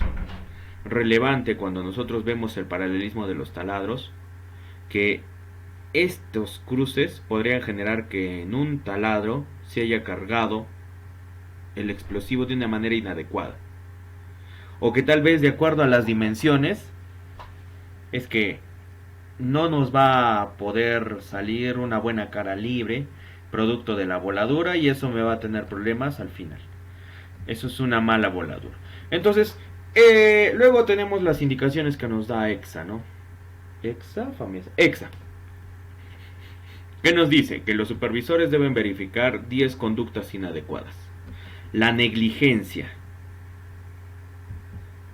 relevante cuando nosotros vemos el paralelismo de los taladros? Que estos cruces podrían generar que en un taladro se haya cargado el explosivo de una manera inadecuada. O que tal vez de acuerdo a las dimensiones es que no nos va a poder salir una buena cara libre producto de la voladura y eso me va a tener problemas al final. Eso es una mala voladura. Entonces, luego tenemos las indicaciones que nos da EXA, ¿no? EXA. ¿Qué nos dice? Que los supervisores deben verificar 10 conductas inadecuadas. La negligencia,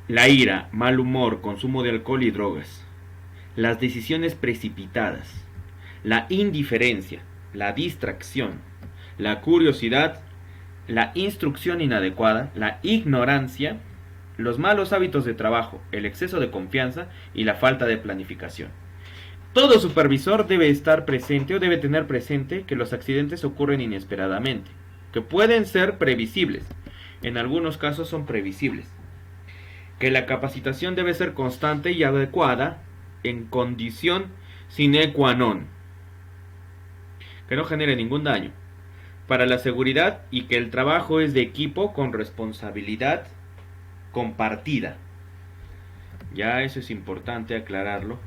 la ira, mal humor, consumo de alcohol y drogas, las decisiones precipitadas, la indiferencia, la distracción, la curiosidad, la instrucción inadecuada, la ignorancia, los malos hábitos de trabajo, el exceso de confianza y la falta de planificación. Todo supervisor debe estar presente o debe tener presente que los accidentes ocurren inesperadamente, que pueden ser previsibles, en algunos casos son previsibles, que la capacitación debe ser constante y adecuada en condición sine qua non, que no genere ningún daño para la seguridad y que el trabajo es de equipo con responsabilidad compartida. Ya eso es importante aclararlo.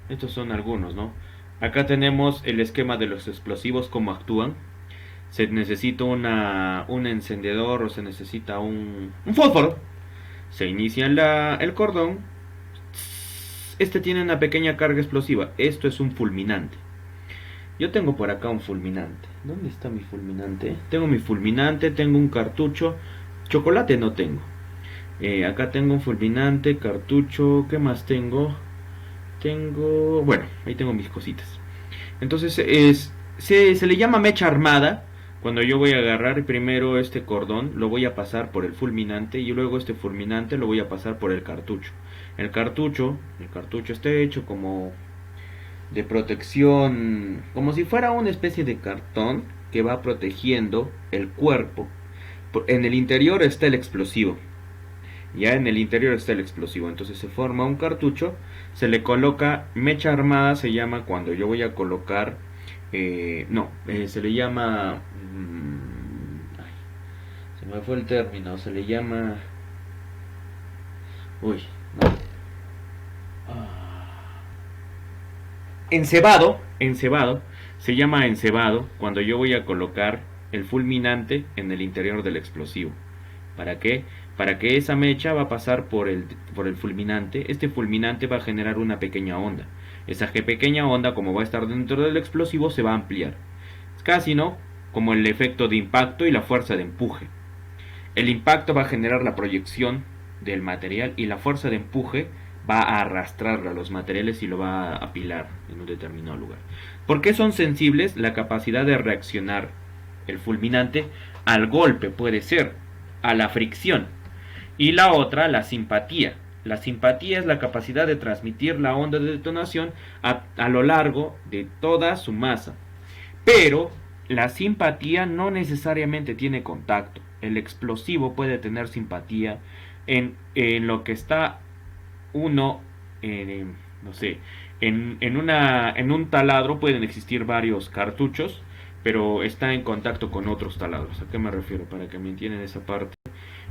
Estos son algunos, ¿no? Acá tenemos el esquema de los explosivos, cómo actúan. Se necesita un encendedor o se necesita un fósforo. Se inicia el cordón. Este tiene una pequeña carga explosiva. Esto es un fulminante. Yo tengo por acá un fulminante. ¿Dónde está mi fulminante? Tengo mi fulminante, tengo un cartucho. Chocolate no tengo. Acá tengo un fulminante, cartucho. ¿Qué más tengo? Bueno, ahí tengo mis cositas. Entonces se le llama mecha armada. Cuando yo voy a agarrar primero este cordón, lo voy a pasar por el fulminante y luego este fulminante lo voy a pasar por el cartucho. El cartucho está hecho como de protección, como si fuera una especie de cartón que va protegiendo el cuerpo. En el interior está el explosivo. Ya en el interior está el explosivo. Entonces se forma un cartucho, se le coloca mecha armada, se llama cuando yo voy a colocar, se le llama, se me fue el término, se le llama, encebado, se llama encebado cuando yo voy a colocar el fulminante en el interior del explosivo. ¿Para qué? Para que esa mecha va a pasar por el fulminante. Este fulminante va a generar una pequeña onda. Esa pequeña onda, como va a estar dentro del explosivo, se va a ampliar. Es casi, ¿no?, como el efecto de impacto y la fuerza de empuje. El impacto va a generar la proyección del material y la fuerza de empuje va a arrastrar a los materiales y lo va a apilar en un determinado lugar. ¿Por qué son sensibles? La capacidad de reaccionar el fulminante al golpe puede ser, a la fricción. Y la otra, la simpatía. La simpatía es la capacidad de transmitir la onda de detonación a lo largo de toda su masa. Pero la simpatía no necesariamente tiene contacto. El explosivo puede tener simpatía en lo que está uno, no sé, en un taladro pueden existir varios cartuchos, pero está en contacto con otros taladros. ¿A qué me refiero? Para que me entiendan esa parte,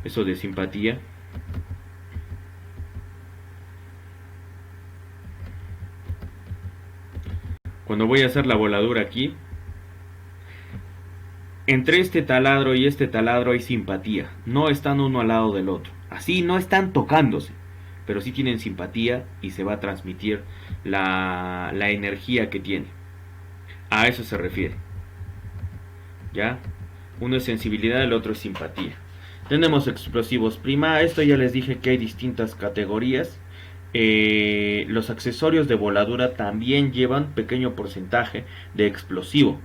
eso de simpatía. Cuando voy a hacer la voladura aquí, entre este taladro y este taladro hay simpatía. No están uno al lado del otro. Así no están tocándose, pero sí tienen simpatía y se va a transmitir la energía que tiene. A eso se refiere. ¿Ya? Uno es sensibilidad, el otro es simpatía. Tenemos explosivos prima. Esto ya les dije que hay distintas categorías. Los accesorios de voladura también llevan pequeño porcentaje de explosivo.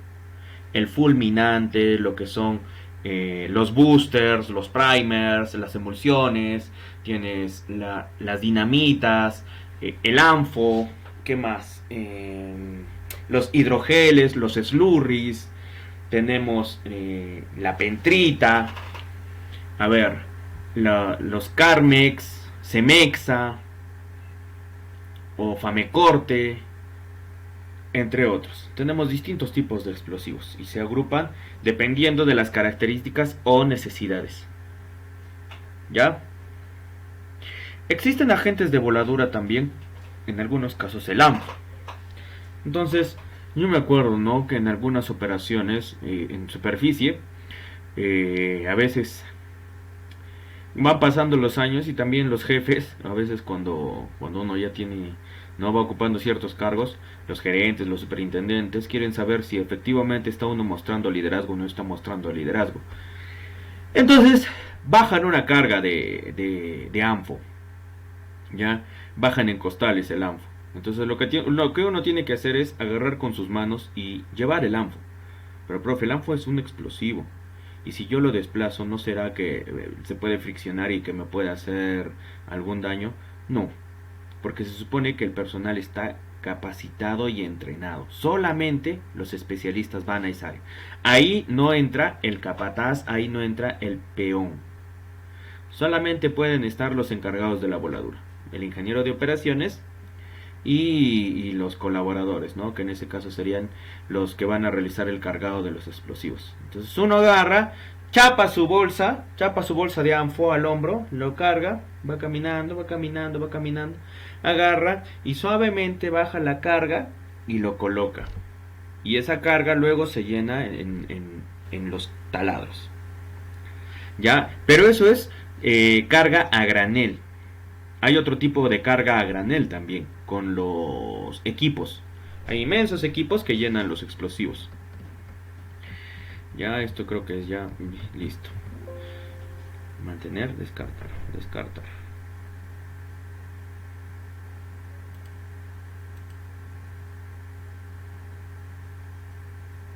El fulminante, lo que son los boosters, los primers, las emulsiones, tienes las dinamitas, el anfo, ¿qué más? Los hidrogeles, los slurries, tenemos la pentrita, a ver, los Carmex, Cemexa o Famecorte, entre otros. Tenemos distintos tipos de explosivos y se agrupan dependiendo de las características o necesidades. ¿Ya? Existen agentes de voladura también, en algunos casos el AMFO. Entonces, yo me acuerdo, ¿no?, que en algunas operaciones en superficie, a veces van pasando los años y también los jefes, a veces cuando uno ya tiene, no va ocupando ciertos cargos, los gerentes, los superintendentes quieren saber si efectivamente está uno mostrando liderazgo o no está mostrando liderazgo. Entonces bajan una carga de ANFO, ya bajan en costales el ANFO. Entonces lo que uno tiene que hacer es agarrar con sus manos y llevar el ANFO. Pero profe, el ANFO es un explosivo. Y si yo lo desplazo, ¿no será que se puede friccionar y que me pueda hacer algún daño? No, porque se supone que el personal está capacitado y entrenado. Solamente los especialistas van a esa área. Ahí no entra el capataz, ahí no entra el peón. Solamente pueden estar los encargados de la voladura, el ingeniero de operaciones y los colaboradores, ¿no?, que en ese caso serían los que van a realizar el cargado de los explosivos. Entonces uno agarra, chapa su bolsa de ANFO al hombro, lo carga, va caminando, agarra y suavemente baja la carga y lo coloca. Y esa carga luego se llena en los taladros. ¿Ya? Pero eso es carga a granel. Hay otro tipo de carga a granel también, con los equipos. Hay inmensos equipos que llenan los explosivos. Ya, esto creo que es ya listo. Mantener, descartar.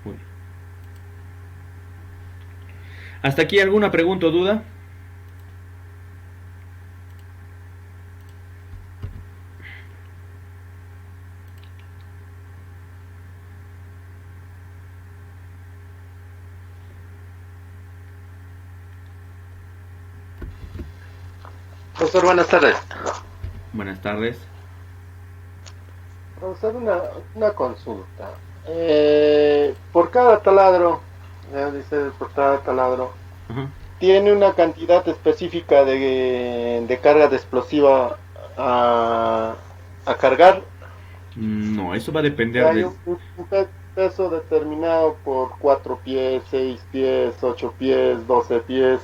Uy. ¿Hasta aquí alguna pregunta o duda? Profesor, buenas tardes. Buenas tardes. Profesor, una consulta. Por cada taladro, dice por cada taladro, Ajá. ¿tiene una cantidad específica de carga de explosiva a cargar? No, eso va a depender Hay de... un peso determinado por 4 pies, 6 pies, 8 pies, 12 pies,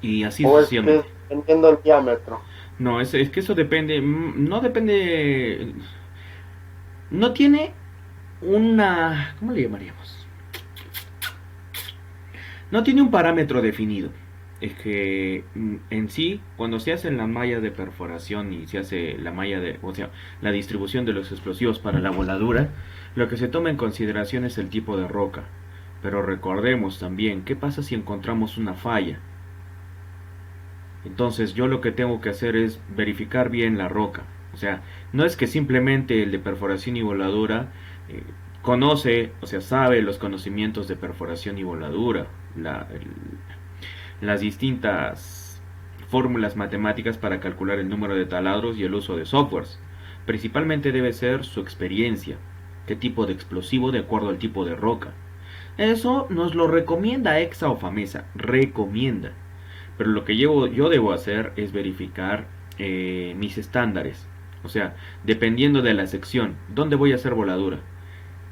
Y así o es que sucesivamente. dependiendo del diámetro. No, es que eso depende... No depende... No tiene una... ¿Cómo le llamaríamos? No tiene un parámetro definido. Es que en sí, cuando se hace la malla de perforación y se hace la malla de, o sea, la distribución de los explosivos para la voladura, lo que se toma en consideración es el tipo de roca. Pero recordemos también, ¿qué pasa si encontramos una falla? Entonces yo lo que tengo que hacer es verificar bien la roca. O sea, no es que simplemente el de perforación y voladura conoce, o sea, sabe los conocimientos de perforación y voladura, las distintas fórmulas matemáticas para calcular el número de taladros y el uso de softwares. Principalmente debe ser su experiencia, qué tipo de explosivo de acuerdo al tipo de roca. Eso nos lo recomienda EXA o FAMESA, recomienda. Pero lo que yo debo hacer es verificar mis estándares. O sea, dependiendo de la sección, ¿dónde voy a hacer voladura?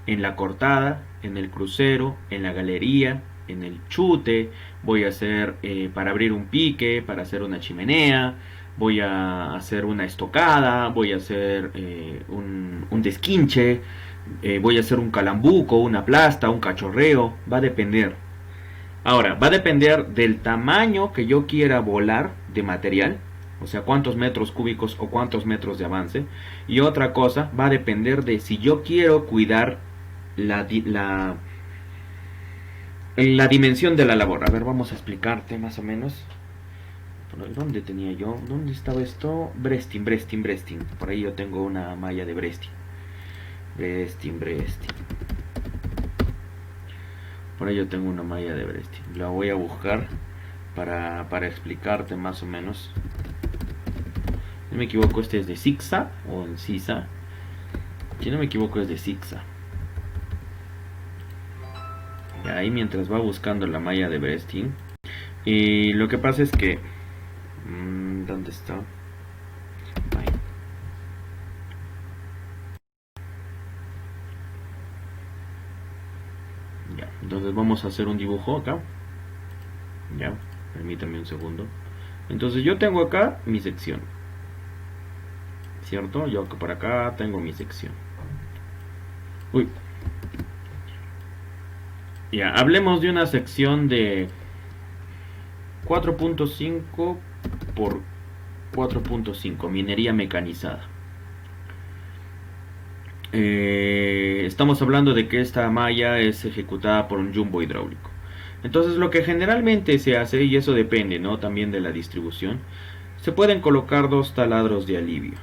En la cortada, en el crucero, en la galería, en el chute, voy a hacer para abrir un pique, para hacer una chimenea, voy a hacer una estocada, voy a hacer un desquinche, voy a hacer un calambuco, una plasta, un cachorreo, va a depender. Ahora, va a depender del tamaño que yo quiera volar de material, o sea, cuántos metros cúbicos o cuántos metros de avance. Y otra cosa, va a depender de si yo quiero cuidar la dimensión de la labor. A ver, vamos a explicarte más o menos. ¿Dónde tenía yo? ¿Dónde estaba esto? Brestin. Por ahí yo tengo una malla de Brestin. Por ahí yo tengo una malla de Brestin. La voy a buscar para explicarte más o menos. Si no me equivoco, este es de Sixa o en Sisa. Si no me equivoco, es de Sixa. Y ahí mientras va buscando la malla de Brestin. Y lo que pasa es que... ¿dónde está? Ahí. Ya, entonces vamos a hacer un dibujo acá. Ya, permítame un segundo. Entonces yo tengo acá mi sección, ¿cierto? Yo por acá tengo mi sección. Uy. Ya, hablemos de una sección de 4.5 por 4.5, minería mecanizada. Estamos hablando de que esta malla es ejecutada por un jumbo hidráulico. Entonces lo que generalmente se hace, y eso depende, ¿no?, también de la distribución, se pueden colocar 2 taladros de alivio.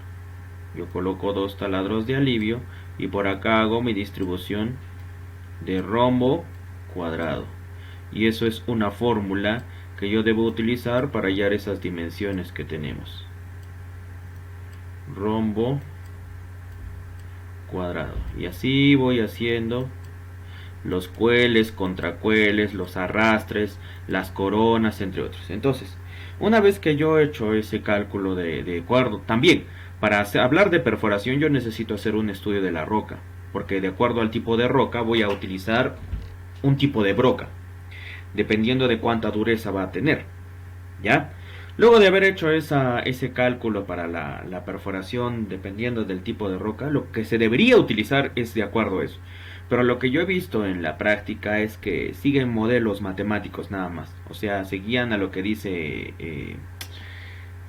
Yo coloco 2 taladros de alivio y por acá hago mi distribución de rombo cuadrado. Y eso es una fórmula que yo debo utilizar para hallar esas dimensiones que tenemos. Rombo cuadrado. Y así voy haciendo los cueles, contracueles, los arrastres, las coronas, entre otros. Entonces, una vez que yo he hecho ese cálculo de cuadro, también para hablar de perforación yo necesito hacer un estudio de la roca, porque de acuerdo al tipo de roca voy a utilizar un tipo de broca, dependiendo de cuánta dureza va a tener. ¿Ya? Luego de haber hecho ese cálculo para la perforación, dependiendo del tipo de roca, lo que se debería utilizar es de acuerdo a eso. Pero lo que yo he visto en la práctica es que siguen modelos matemáticos nada más. O sea, se guían a lo que dice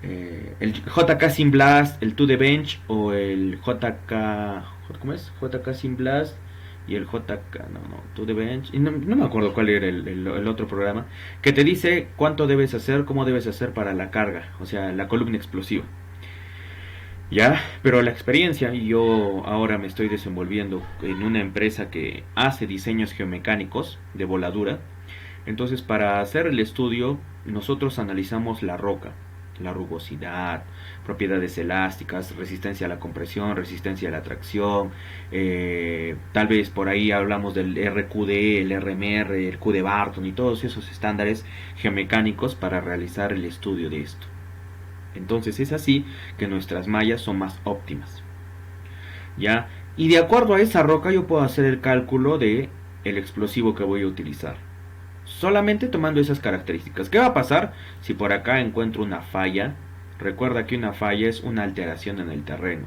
el JK Sin Blast, el To The Bench o el JK... ¿Cómo es? JK Sin Blast y el JK... No, To The Bench. Y no me acuerdo cuál era el otro programa. Que te dice cuánto debes hacer, cómo debes hacer para la carga. O sea, la columna explosiva. Ya, pero la experiencia, y yo ahora me estoy desenvolviendo en una empresa que hace diseños geomecánicos de voladura. Entonces, para hacer el estudio, nosotros analizamos la roca, la rugosidad, propiedades elásticas, resistencia a la compresión, resistencia a la tracción. Tal vez por ahí hablamos del RQD, el RMR, el Q de Barton y todos esos estándares geomecánicos para realizar el estudio de esto. Entonces es así que nuestras mallas son más óptimas. ¿Ya? Y de acuerdo a esa roca yo puedo hacer el cálculo de el explosivo que voy a utilizar. Solamente tomando esas características. ¿Qué va a pasar si por acá encuentro una falla? Recuerda que una falla es una alteración en el terreno.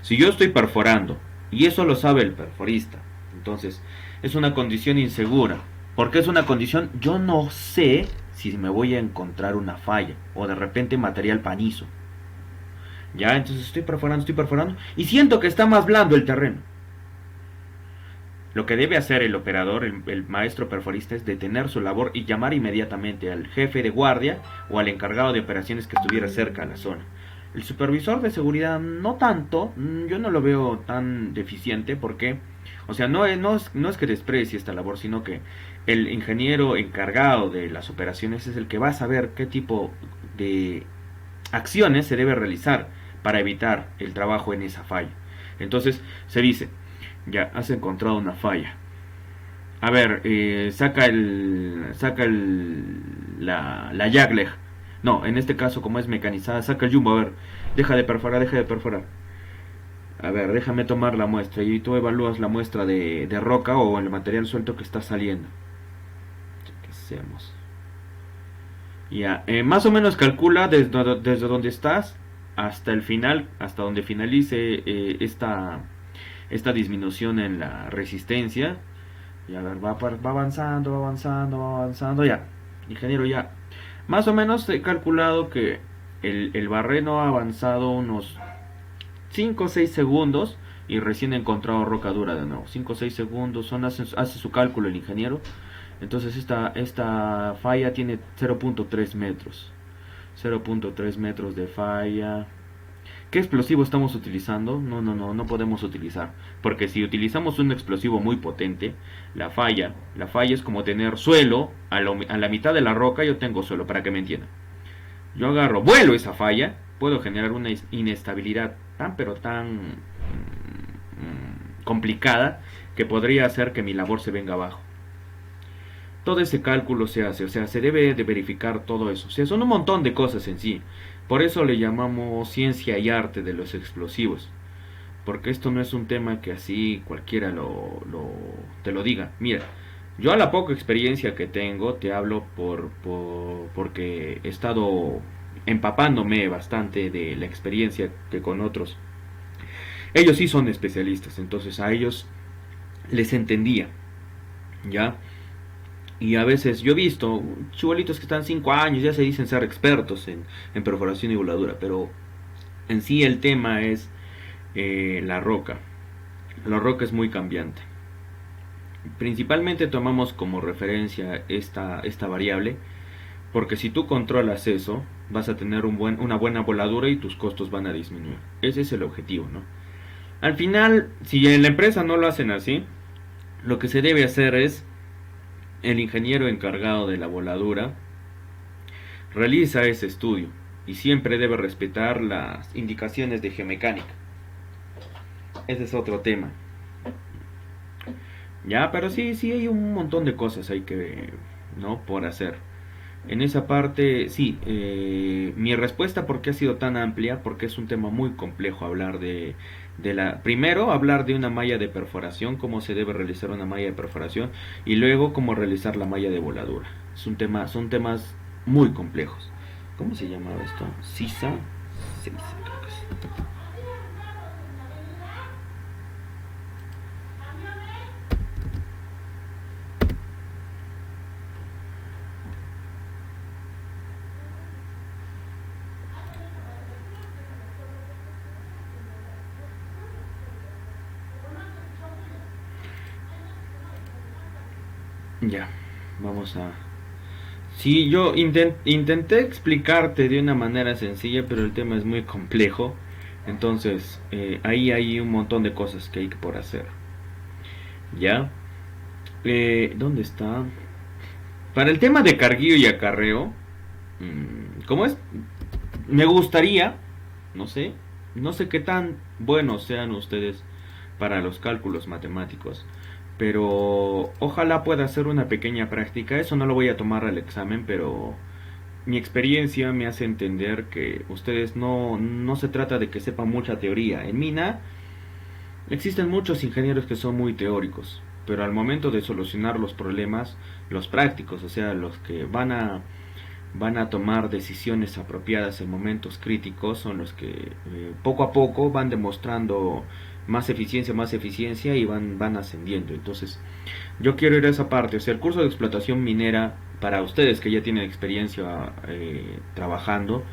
Si yo estoy perforando, y eso lo sabe el perforista, entonces es una condición insegura. ¿Por qué es una condición? Yo no sé si me voy a encontrar una falla o de repente material panizo. Ya, entonces estoy perforando y siento que está más blando el terreno. Lo que debe hacer el operador, el maestro perforista, es detener su labor y llamar inmediatamente al jefe de guardia o al encargado de operaciones que estuviera cerca a la zona. El supervisor de seguridad no tanto, yo no lo veo tan deficiente porque O sea, no es que desprecie esta labor, sino que el ingeniero encargado de las operaciones es el que va a saber qué tipo de acciones se debe realizar para evitar el trabajo en esa falla. Entonces se dice, ya has encontrado una falla. A ver, la Jagleg. No, en este caso como es mecanizada, saca el jumbo. A ver, deja de perforar. A ver, déjame tomar la muestra y tú evalúas la muestra de roca o el material suelto que está saliendo. ¿Qué hacemos? Ya, más o menos calcula desde donde estás hasta el final, hasta donde finalice esta disminución en la resistencia. Y a ver, va avanzando, va avanzando, va avanzando. Ya, ingeniero, ya. Más o menos he calculado que el barreno ha avanzado unos 5 o 6 segundos y recién he encontrado roca dura de nuevo. 5 o 6 segundos, hace su cálculo el ingeniero. Entonces esta falla tiene 0.3 metros. 0.3 metros de falla. ¿Qué explosivo estamos utilizando? No podemos utilizar. Porque si utilizamos un explosivo muy potente, la falla es como tener suelo. A la mitad de la roca yo tengo suelo, para que me entiendan. Yo agarro, vuelo esa falla, puedo generar una inestabilidad pero tan complicada que podría hacer que mi labor se venga abajo. Todo ese cálculo se hace, o sea, se debe de verificar todo eso. O sea, son un montón de cosas en sí. Por eso le llamamos ciencia y arte de los explosivos. Porque esto no es un tema que así cualquiera te lo diga. Mira, yo a la poca experiencia que tengo, te hablo porque he estado empapándome bastante de la experiencia que con otros. Ellos sí son especialistas, entonces a ellos les entendía, ¿ya? Y a veces yo he visto chubolitos que están 5 años, ya se dicen ser expertos en perforación y voladura, pero en sí el tema es la roca. La roca es muy cambiante. Principalmente tomamos como referencia esta variable, porque si tú controlas eso, vas a tener una buena voladura y tus costos van a disminuir. Ese es el objetivo, ¿no? Al final, si en la empresa no lo hacen así, lo que se debe hacer es el ingeniero encargado de la voladura realiza ese estudio y siempre debe respetar las indicaciones de geomecánica. Ese es otro tema. Ya, pero sí hay un montón de cosas hay que, ¿no?, por hacer. En esa parte, sí, mi respuesta, porque ha sido tan amplia, porque es un tema muy complejo hablar primero hablar de una malla de perforación, cómo se debe realizar una malla de perforación, y luego cómo realizar la malla de voladura. Son temas muy complejos. ¿Cómo se llamaba esto? Sisa, creo que sí. Ya, vamos a... Sí, yo intenté explicarte de una manera sencilla, pero el tema es muy complejo. Entonces, ahí hay un montón de cosas que hay por hacer. ¿Ya? ¿Dónde está? Para el tema de carguillo y acarreo, ¿cómo es? Me gustaría, no sé qué tan buenos sean ustedes para los cálculos matemáticos, pero ojalá pueda hacer una pequeña práctica. Eso no lo voy a tomar al examen, pero mi experiencia me hace entender que ustedes no se trata de que sepan mucha teoría. En mina existen muchos ingenieros que son muy teóricos, pero al momento de solucionar los problemas, los prácticos, o sea, los que van a tomar decisiones apropiadas en momentos críticos, son los que poco a poco van demostrando más eficiencia y van ascendiendo. Entonces yo quiero ir a esa parte. O sea, el curso de explotación minera, para ustedes que ya tienen experiencia trabajando,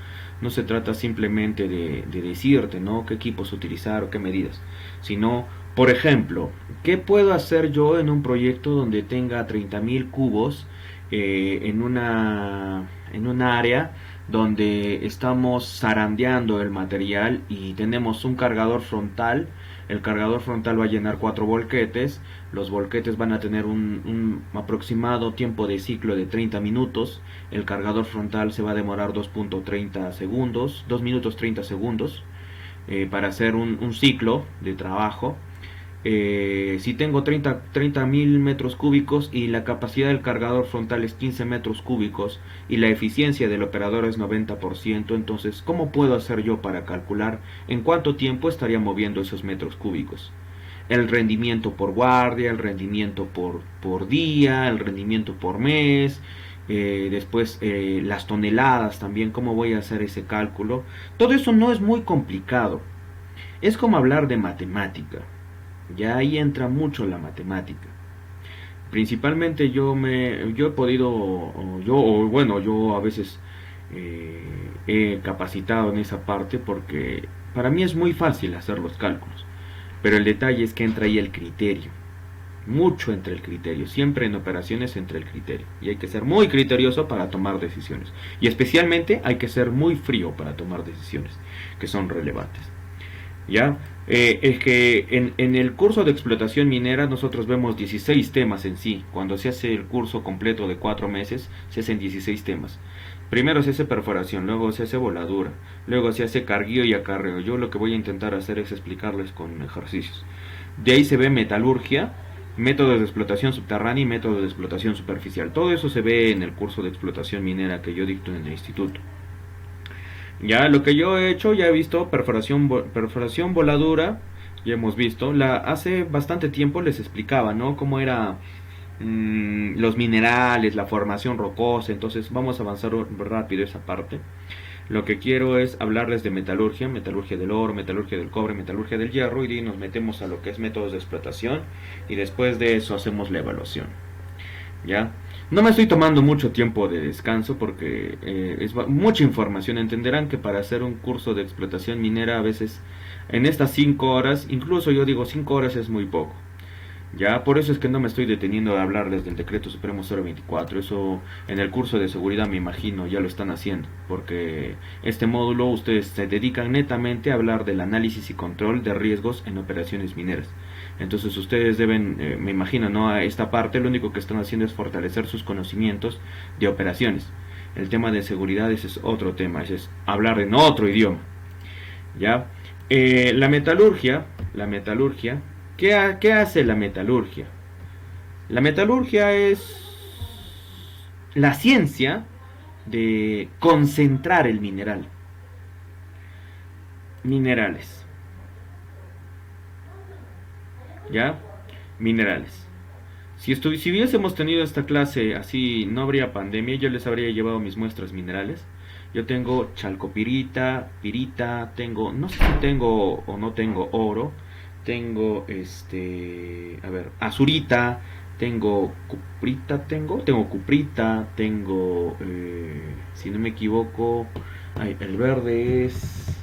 no se trata simplemente de decirte, ¿no?, qué equipos utilizar o qué medidas, sino, por ejemplo, ¿qué puedo hacer yo en un proyecto donde tenga 30.000 cubos en una área donde estamos zarandeando el material y tenemos un cargador frontal. El cargador frontal va a llenar 4 volquetes. Los volquetes van a tener un aproximado tiempo de ciclo de 30 minutos. El cargador frontal se va a demorar 2.30 segundos, 2 minutos 30 segundos para hacer un ciclo de trabajo. Si tengo 30.000 metros cúbicos y la capacidad del cargador frontal es 15 metros cúbicos y la eficiencia del operador es 90%, entonces ¿cómo puedo hacer yo para calcular en cuánto tiempo estaría moviendo esos metros cúbicos? El rendimiento por guardia, el rendimiento por día, el rendimiento por mes, después las toneladas también, ¿cómo voy a hacer ese cálculo? Todo eso no es muy complicado, es como hablar de matemática. Ya ahí entra mucho la matemática. Principalmente yo he podido, yo a veces he capacitado en esa parte porque para mí es muy fácil hacer los cálculos. Pero el detalle es que entra ahí el criterio. Mucho entre el criterio. Siempre en operaciones entre el criterio. Y hay que ser muy criterioso para tomar decisiones. Y especialmente hay que ser muy frío para tomar decisiones que son relevantes. ¿Ya? Es que en el curso de explotación minera nosotros vemos 16 temas en sí. Cuando se hace el curso completo de 4 meses, se hacen 16 temas. Primero se hace perforación, luego se hace voladura, luego se hace carguío y acarreo. Yo lo que voy a intentar hacer es explicarles con ejercicios. De ahí se ve metalurgia, métodos de explotación subterránea y métodos de explotación superficial. Todo eso se ve en el curso de explotación minera que yo dicto en el instituto. Ya lo que yo he hecho, ya he visto perforación, voladura, ya hemos visto. Hace bastante tiempo les explicaba, ¿no? Cómo era los minerales, la formación rocosa. Entonces vamos a avanzar rápido esa parte. Lo que quiero es hablarles de metalurgia, metalurgia del oro, metalurgia del cobre, metalurgia del hierro, y nos metemos a lo que es métodos de explotación y después de eso hacemos la evaluación. ¿Ya? No me estoy tomando mucho tiempo de descanso porque es mucha información. Entenderán que para hacer un curso de explotación minera a veces en estas 5 horas, incluso yo digo 5 horas es muy poco. Ya, por eso es que no me estoy deteniendo a hablarles del decreto supremo 024. Eso en el curso de seguridad me imagino ya lo están haciendo, porque este módulo ustedes se dedican netamente a hablar del análisis y control de riesgos en operaciones mineras. Entonces ustedes deben, me imagino, ¿no? A esta parte lo único que están haciendo es fortalecer sus conocimientos de operaciones. El tema de seguridad ese es otro tema, ese es hablar en otro idioma. ¿Ya? La metalurgia, ¿qué hace la metalurgia? La metalurgia es la ciencia de concentrar el mineral. Minerales. ¿Ya? Minerales. Si hubiésemos tenido esta clase así, no habría pandemia, yo les habría llevado mis muestras minerales. Yo tengo chalcopirita, pirita, tengo, no sé si tengo o no tengo oro, tengo azurita, tengo cuprita, tengo cuprita, tengo, si no me equivoco, el verde es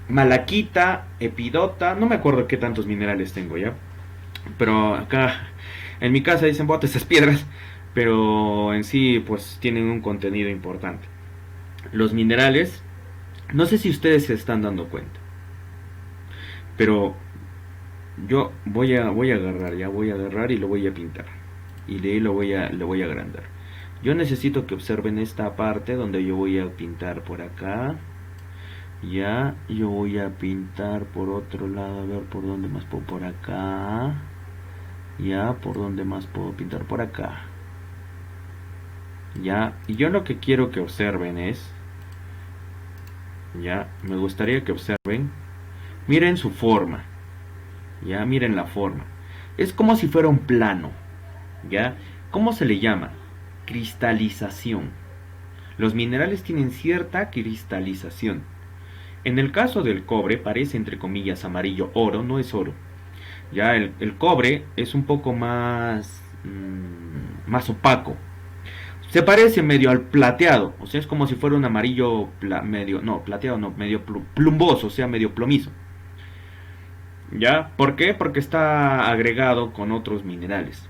malaquita, epidota, no me acuerdo qué tantos minerales tengo ya, pero acá en mi casa dicen bota esas piedras, pero en sí pues tienen un contenido importante. Los minerales, no sé si ustedes se están dando cuenta, pero yo voy a agarrar y lo voy a pintar, y de ahí lo voy a agrandar. Yo necesito que observen esta parte donde yo voy a pintar por acá. Ya, yo voy a pintar por otro lado, a ver por dónde más puedo, por acá. Ya, por dónde más puedo pintar, por acá. Ya, y yo lo que quiero que observen es, ya, me gustaría que observen, miren su forma. Ya, miren la forma. Es como si fuera un plano. Ya, ¿cómo se le llama? Cristalización. Los minerales tienen cierta cristalización. En el caso del cobre parece entre comillas amarillo oro, no es oro. Ya el cobre es un poco más opaco. Se parece medio al plateado, o sea, es como si fuera un amarillo medio plumboso, o sea, medio plomizo. ¿Ya? ¿Por qué? Porque está agregado con otros minerales.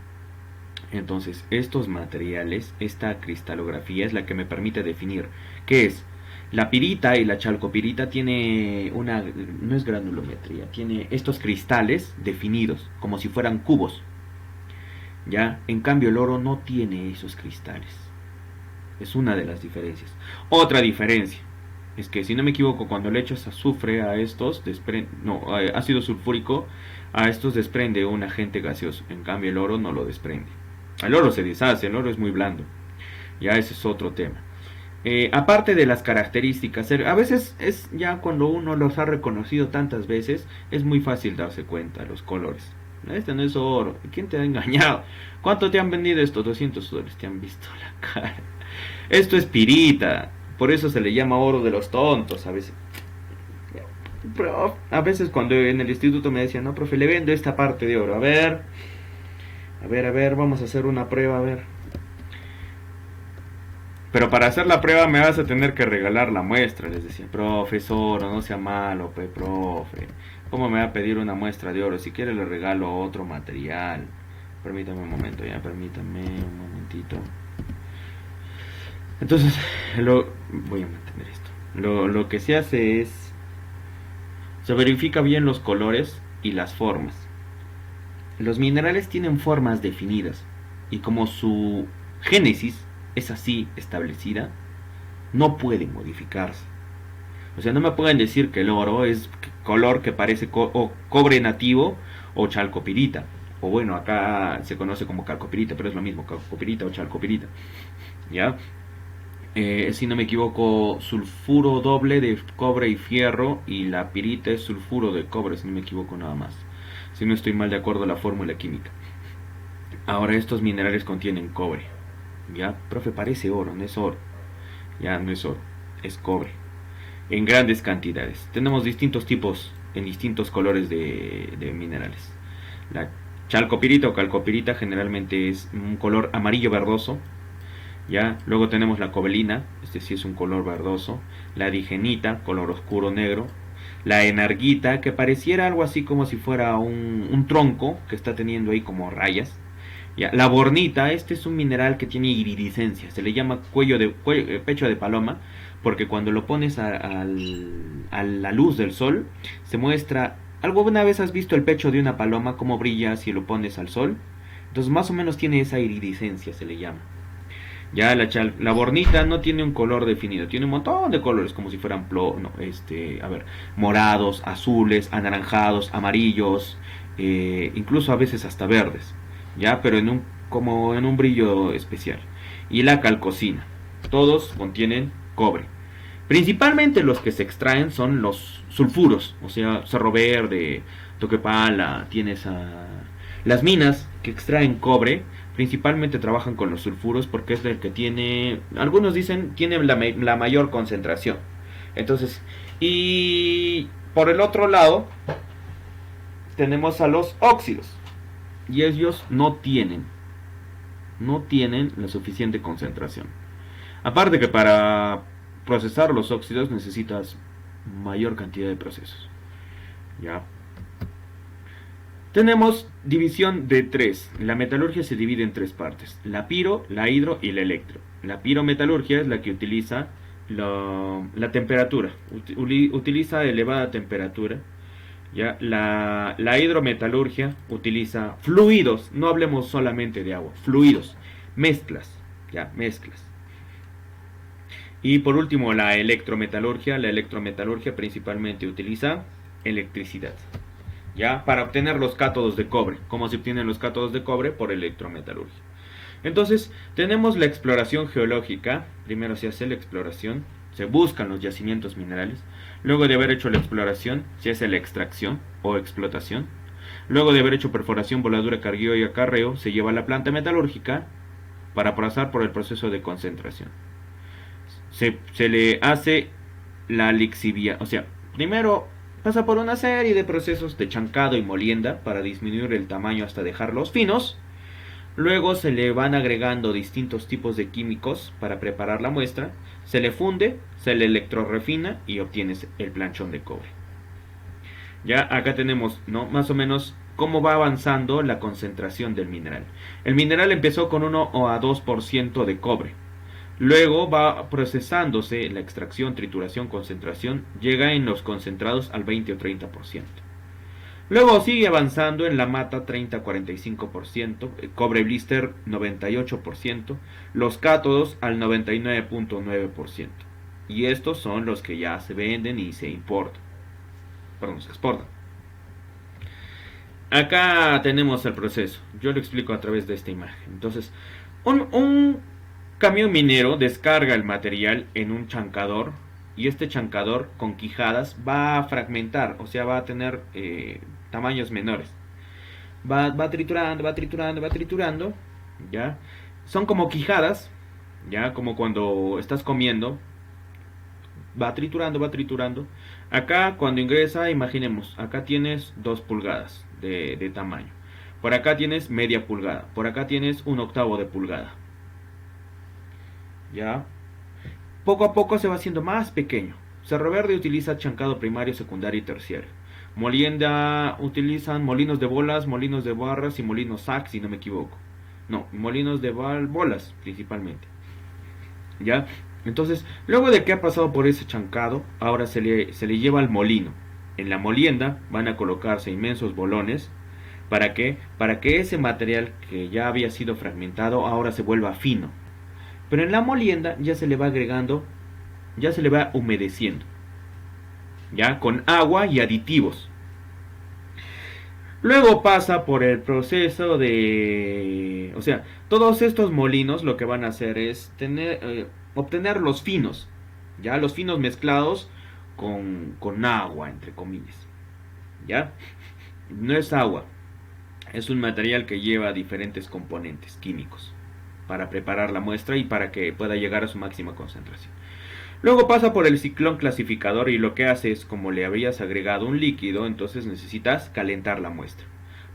Entonces, estos materiales, esta cristalografía es la que me permite definir qué es. La pirita y la chalcopirita tiene una, no es granulometría, tiene estos cristales definidos, como si fueran cubos. Ya, en cambio el oro no tiene esos cristales. Es una de las diferencias. Otra diferencia es que, si no me equivoco, cuando le echas azufre a estos, ácido sulfúrico, a estos desprende un agente gaseoso. En cambio el oro no lo desprende. El oro se deshace, el oro es muy blando. Ya ese es otro tema. Aparte de las características, a veces es ya cuando uno los ha reconocido tantas veces, es muy fácil darse cuenta los colores. Este no es oro. ¿Quién te ha engañado? ¿Cuánto te han vendido estos? $200 te han visto la cara. Esto es pirita. Por eso se le llama oro de los tontos a veces. Pero a veces cuando en el instituto me decían, no, profe, le vendo esta parte de oro. A ver, vamos a hacer una prueba, a ver. Pero para hacer la prueba me vas a tener que regalar la muestra. Les decía, profesor, no sea malo, profe. ¿Cómo me va a pedir una muestra de oro? Si quiere le regalo otro material. Permítame un momento, permítame un momentito. Entonces, voy a mantener esto. Lo que se hace es, se verifica bien los colores y las formas. Los minerales tienen formas definidas, y como su génesis es así establecida, no pueden modificarse. O sea, no me pueden decir que el oro es color que parece cobre nativo o chalcopirita. O bueno, acá se conoce como calcopirita, pero es lo mismo, calcopirita o chalcopirita. ¿Ya? Si no me equivoco, sulfuro doble de cobre y fierro, y la pirita es sulfuro de cobre, si no me equivoco nada más. Si no estoy mal de acuerdo a la fórmula química. Ahora, estos minerales contienen cobre. Ya, profe, parece oro, no es oro. Ya, no es oro, es cobre. En grandes cantidades. Tenemos distintos tipos, en distintos colores de minerales. La chalcopirita o calcopirita generalmente es un color amarillo verdoso. Ya, luego tenemos la cobelina, este sí es un color verdoso. La digenita, color oscuro negro. La enarguita, que pareciera algo así como si fuera un tronco que está teniendo ahí como rayas. Ya, la bornita, este es un mineral que tiene iridiscencia, se le llama pecho de paloma, porque cuando lo pones a la luz del sol, se muestra. ¿Alguna vez has visto el pecho de una paloma cómo brilla si lo pones al sol? Entonces más o menos tiene esa iridiscencia, se le llama. Ya la bornita no tiene un color definido, tiene un montón de colores como si fueran morados, azules, anaranjados, amarillos, incluso a veces hasta verdes. Ya, pero como en un brillo especial. Y la calcosina, todos contienen cobre. Principalmente los que se extraen son los sulfuros, o sea, Cerro Verde, Toquepala, las minas que extraen cobre, principalmente trabajan con los sulfuros porque es el que tiene, algunos dicen, tiene la mayor concentración. Entonces, y por el otro lado, tenemos a los óxidos. Y ellos no tienen la suficiente concentración. Aparte que para procesar los óxidos necesitas mayor cantidad de procesos. Ya. Tenemos división de 3. La metalurgia se divide en 3 partes: la piro, la hidro y la electro. La pirometalurgia es la que utiliza la temperatura, utiliza elevada temperatura. Ya, la hidrometalurgia utiliza fluidos, no hablemos solamente de agua, fluidos, mezclas. Y por último la electrometalurgia principalmente utiliza electricidad, ya, para obtener los cátodos de cobre. ¿Cómo se obtienen los cátodos de cobre? Por electrometalurgia. Entonces tenemos la exploración geológica. Primero se hace la exploración, se buscan los yacimientos minerales. Luego de haber hecho la exploración, se hace la extracción o explotación. Luego de haber hecho perforación, voladura, cargueo y acarreo, se lleva a la planta metalúrgica para pasar por el proceso de concentración. Se le hace la lixivia, o sea, primero pasa por una serie de procesos de chancado y molienda para disminuir el tamaño hasta dejarlos finos. Luego se le van agregando distintos tipos de químicos para preparar la muestra. Se le funde, se le electrorefina y obtienes el planchón de cobre. Ya acá tenemos, ¿no?, más o menos cómo va avanzando la concentración del mineral. El mineral empezó con 1 a 2% de cobre. Luego va procesándose la extracción, trituración, concentración, llega en los concentrados al 20 o 30%. Luego sigue avanzando en la mata 30-45%, cobre blister 98%, los cátodos al 99.9%. Y estos son los que ya se venden y se importan. Perdón, se exportan. Acá tenemos el proceso. Yo lo explico a través de esta imagen. Entonces, un camión minero descarga el material en un chancador. Y este chancador con quijadas va a fragmentar, o sea, va a tener tamaños menores. Va triturando, ¿ya? Son como quijadas, ¿ya? Como cuando estás comiendo. Va triturando. Acá cuando ingresa, imaginemos, acá tienes 2 pulgadas de tamaño. Por acá tienes media pulgada. Por acá tienes 1/8 de pulgada. ¿Ya? Poco a poco se va haciendo más pequeño. Cerro Verde utiliza chancado primario, secundario y terciario. Molienda utilizan molinos de bolas, molinos de barras y molinos SAC, si no me equivoco. No, molinos de bolas principalmente. ¿Ya? Entonces, luego de que ha pasado por ese chancado, ahora se le lleva al molino. En la molienda van a colocarse inmensos bolones. ¿Para qué? Para que ese material que ya había sido fragmentado ahora se vuelva fino. Pero en la molienda ya se le va agregando, ya se le va humedeciendo. Ya con agua y aditivos. Luego pasa por el proceso de... O sea, todos estos molinos lo que van a hacer es obtener los finos. Ya los finos mezclados con agua, entre comillas. ¿Ya? No es agua. Es un material que lleva diferentes componentes químicos para preparar la muestra y para que pueda llegar a su máxima concentración. Luego pasa por el ciclón clasificador y lo que hace es, como le habías agregado un líquido, entonces necesitas calentar la muestra.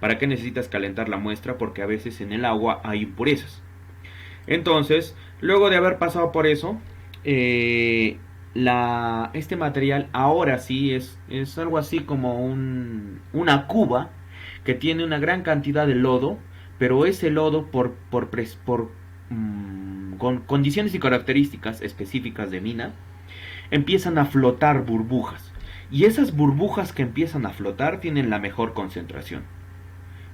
¿Para qué necesitas calentar la muestra? Porque a veces en el agua hay impurezas. Entonces, luego de haber pasado por eso, este material ahora sí es algo así como una cuba que tiene una gran cantidad de lodo, pero ese lodo con condiciones y características específicas de mina, empiezan a flotar burbujas. Y esas burbujas que empiezan a flotar tienen la mejor concentración.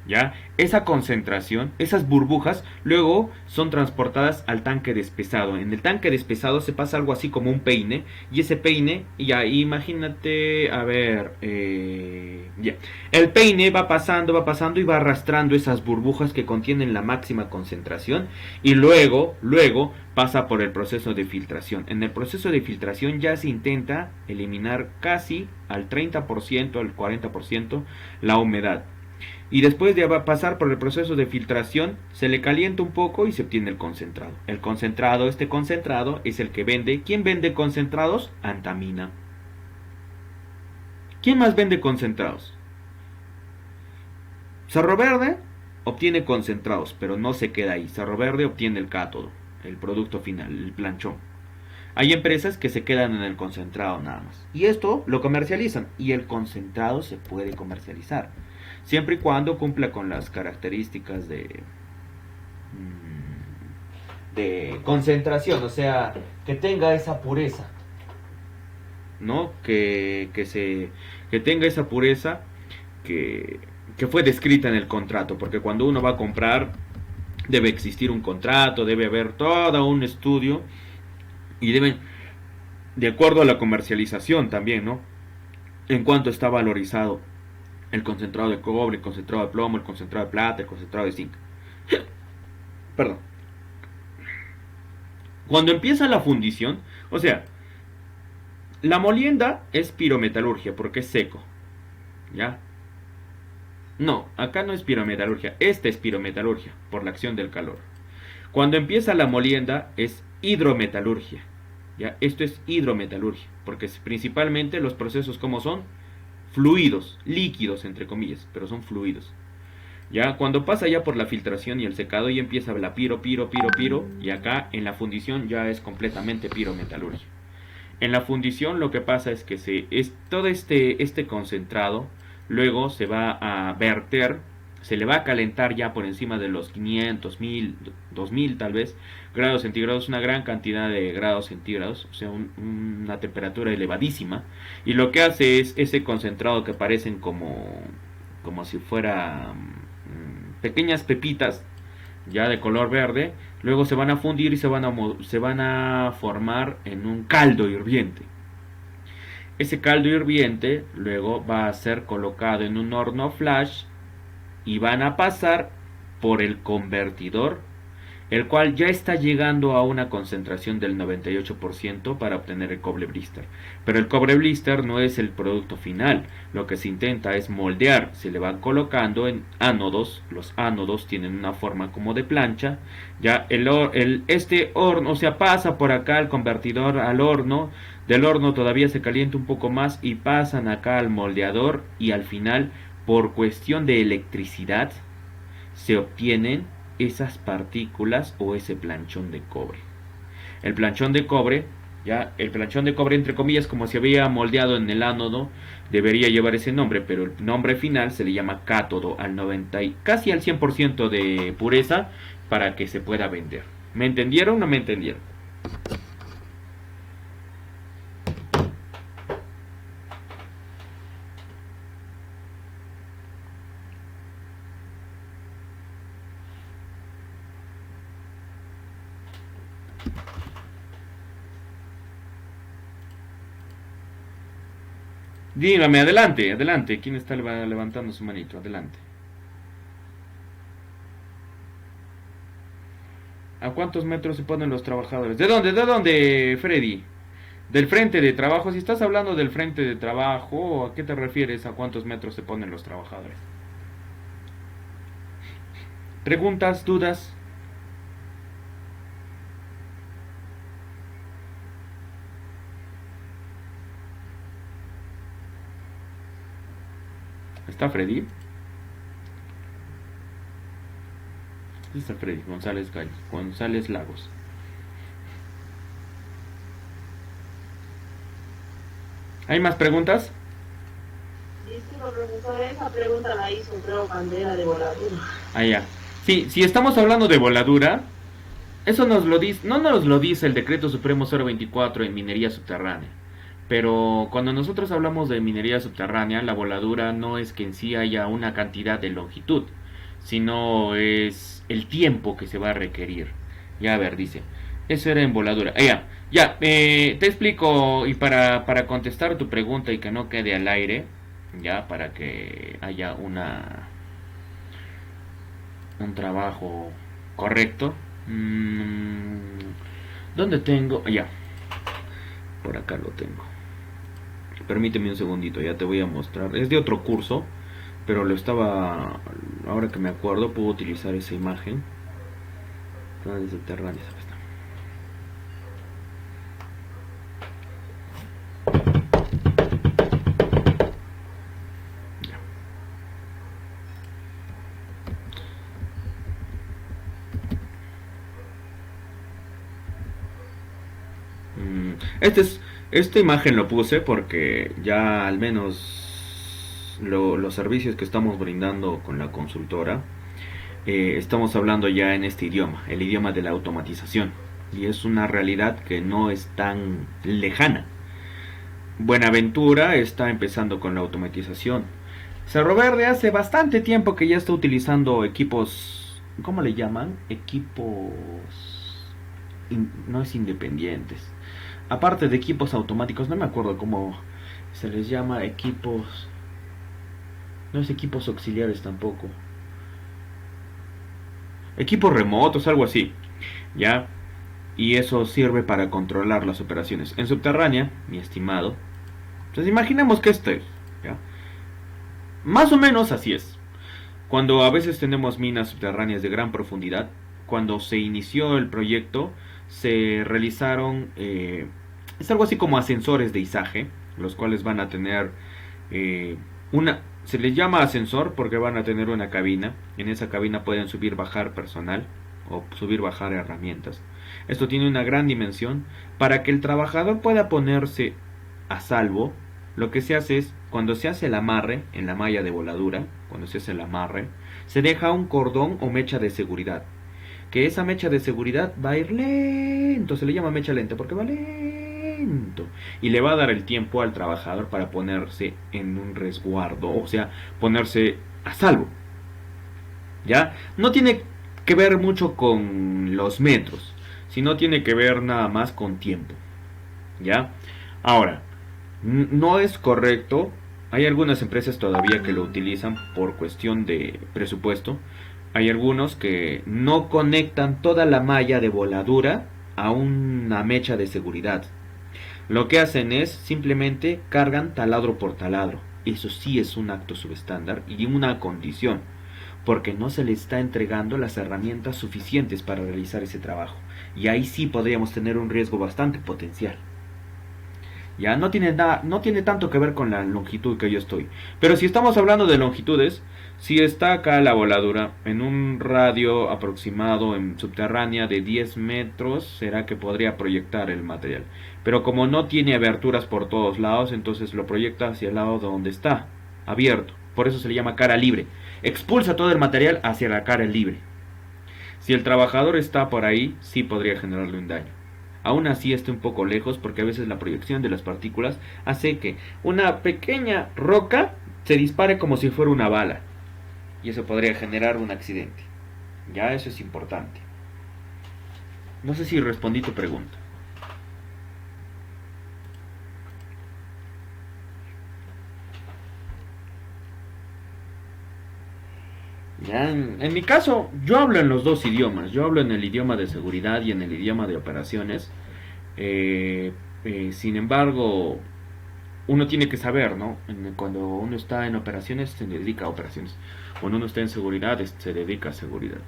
¿Ya? Esa concentración, esas burbujas, luego son transportadas al tanque despesado. En el tanque despesado se pasa algo así como un peine. Y ese peine, ya imagínate, a ver, ya. El peine va pasando y va arrastrando esas burbujas que contienen la máxima concentración. Y luego pasa por el proceso de filtración. En el proceso de filtración ya se intenta eliminar casi al 30%, al 40% la humedad. Y después de pasar por el proceso de filtración, se le calienta un poco y se obtiene el concentrado. Este concentrado es el que vende. ¿Quién vende concentrados? Antamina. ¿Quién más vende concentrados? Cerro Verde obtiene concentrados, pero no se queda ahí. Cerro Verde obtiene el cátodo, el producto final, el planchón. Hay empresas que se quedan en el concentrado nada más. Y esto lo comercializan. Y el concentrado se puede comercializar. Siempre y cuando cumpla con las características de concentración, o sea, que tenga esa pureza, ¿no? Que tenga esa pureza que fue descrita en el contrato, porque cuando uno va a comprar debe existir un contrato, debe haber todo un estudio y deben, de acuerdo a la comercialización también, ¿no? En cuanto está valorizado el concentrado de cobre, el concentrado de plomo, el concentrado de plata, el concentrado de zinc. Perdón. Cuando empieza la fundición, o sea, la molienda es pirometalurgia porque es seco. ¿Ya? No, acá no es pirometalurgia, esta es pirometalurgia por la acción del calor. Cuando empieza la molienda es hidrometalurgia. ¿Ya? Esto es hidrometalurgia porque principalmente los procesos como son fluidos, líquidos entre comillas, pero son fluidos. Ya cuando pasa ya por la filtración y el secado ya empieza la piro, y acá en la fundición ya es completamente pirometalurgia. En la fundición lo que pasa es que todo este concentrado luego se va a verter, se le va a calentar ya por encima de los 500, 1000, 2000 tal vez grados centígrados, una gran cantidad de grados centígrados, o sea, una temperatura elevadísima, y lo que hace es ese concentrado que parecen como si fuera pequeñas pepitas ya de color verde, luego se van a fundir y se van a formar en un caldo hirviente. Ese caldo hirviente luego va a ser colocado en un horno flash y van a pasar por el convertidor, el cual ya está llegando a una concentración del 98% para obtener el cobre blister. Pero el cobre blister no es el producto final, lo que se intenta es moldear, se le van colocando en ánodos, los ánodos tienen una forma como de plancha, ya este horno, o sea, pasa por acá el convertidor al horno, del horno todavía se calienta un poco más y pasan acá al moldeador y al final, por cuestión de electricidad, se obtienen esas partículas o ese planchón de cobre. El planchón de cobre, el planchón de cobre entre comillas, como se había moldeado en el ánodo, debería llevar ese nombre, pero el nombre final se le llama cátodo al 90 y casi al 100% de pureza para que se pueda vender. ¿Me entendieron o no me entendieron? Dígame, adelante, adelante. ¿Quién está levantando su manito? Adelante. ¿A cuántos metros se ponen los trabajadores? ¿De dónde? ¿De dónde, Freddy? ¿Del frente de trabajo? Si estás hablando del frente de trabajo, ¿a qué te refieres? ¿A cuántos metros se ponen los trabajadores? ¿Preguntas? ¿Dudas? ¿Está Freddy? Está Freddy González Lagos. ¿Hay más preguntas? Disculpa, profesor, esa pregunta la hizo, creo, Bandera de voladura. Ah, ya. Sí, si estamos hablando de voladura, eso nos lo dice, no nos lo dice el Decreto Supremo 024 en minería subterránea. Pero cuando nosotros hablamos de minería subterránea, la voladura no es que en sí haya una cantidad de longitud, sino es el tiempo que se va a requerir. Ya, a ver, dice, eso era en voladura. Te explico, y para contestar tu pregunta y que no quede al aire, ya, para que haya un trabajo correcto. ¿Dónde tengo? Ya, por acá lo tengo. Permíteme un segundito, ya te voy a mostrar. Es de otro curso, pero ahora que me acuerdo, puedo utilizar esa imagen. Planes subterráneos, acá está. Ya. Esta imagen lo puse porque ya al menos los servicios que estamos brindando con la consultora, estamos hablando ya en este idioma, el idioma de la automatización, y es una realidad que no es tan lejana. Buenaventura está empezando con la automatización. Cerro Verde hace bastante tiempo que ya está utilizando equipos, ¿cómo le llaman? No es independientes. Aparte de equipos automáticos, no me acuerdo cómo se les llama, equipos... No es equipos auxiliares tampoco. Equipos remotos, algo así. ¿Ya? Y eso sirve para controlar las operaciones. En subterránea, mi estimado. Entonces imaginemos que esto es, ¿ya? Más o menos así es. Cuando a veces tenemos minas subterráneas de gran profundidad, cuando se inició el proyecto, se realizaron, es algo así como ascensores de izaje, los cuales van a tener se les llama ascensor porque van a tener una cabina. En esa cabina pueden subir, bajar personal o subir, bajar herramientas. Esto tiene una gran dimensión para que el trabajador pueda ponerse a salvo lo que se hace es, cuando se hace el amarre en la malla de voladura, cuando se hace el amarre, se deja un cordón o mecha de seguridad. Que esa mecha de seguridad va a ir lento, se le llama mecha lenta porque va lento. Y le va a dar el tiempo al trabajador para ponerse en un resguardo, o sea, ponerse a salvo. ¿Ya? No tiene que ver mucho con los metros, sino tiene que ver nada más con tiempo. ¿Ya? Ahora, no es correcto. Hay algunas empresas todavía que lo utilizan por cuestión de presupuesto. Hay algunos que no conectan toda la malla de voladura a una mecha de seguridad. Lo que hacen es simplemente cargan taladro por taladro. Eso sí es un acto subestándar y una condición, porque no se le está entregando las herramientas suficientes para realizar ese trabajo. Y ahí sí podríamos tener un riesgo bastante potencial. Ya no tiene tanto que ver con la longitud que yo estoy. Pero si estamos hablando de longitudes, si está acá la voladura en un radio aproximado en subterránea de 10 metros, será que podría proyectar el material. Pero como no tiene aberturas por todos lados, entonces lo proyecta hacia el lado donde está, abierto. Por eso se le llama cara libre. Expulsa todo el material hacia la cara libre. Si el trabajador está por ahí, sí podría generarle un daño. Aún así esté un poco lejos, porque a veces la proyección de las partículas hace que una pequeña roca se dispare como si fuera una bala. Y eso podría generar un accidente. Ya, eso es importante. No sé si respondí tu pregunta. Ya, en mi caso, yo hablo en los dos idiomas. Yo hablo en el idioma de seguridad y en el idioma de operaciones. Sin embargo, uno tiene que saber, ¿no? Cuando uno está en operaciones, se dedica a operaciones. Cuando uno está en seguridad, se dedica a seguridad.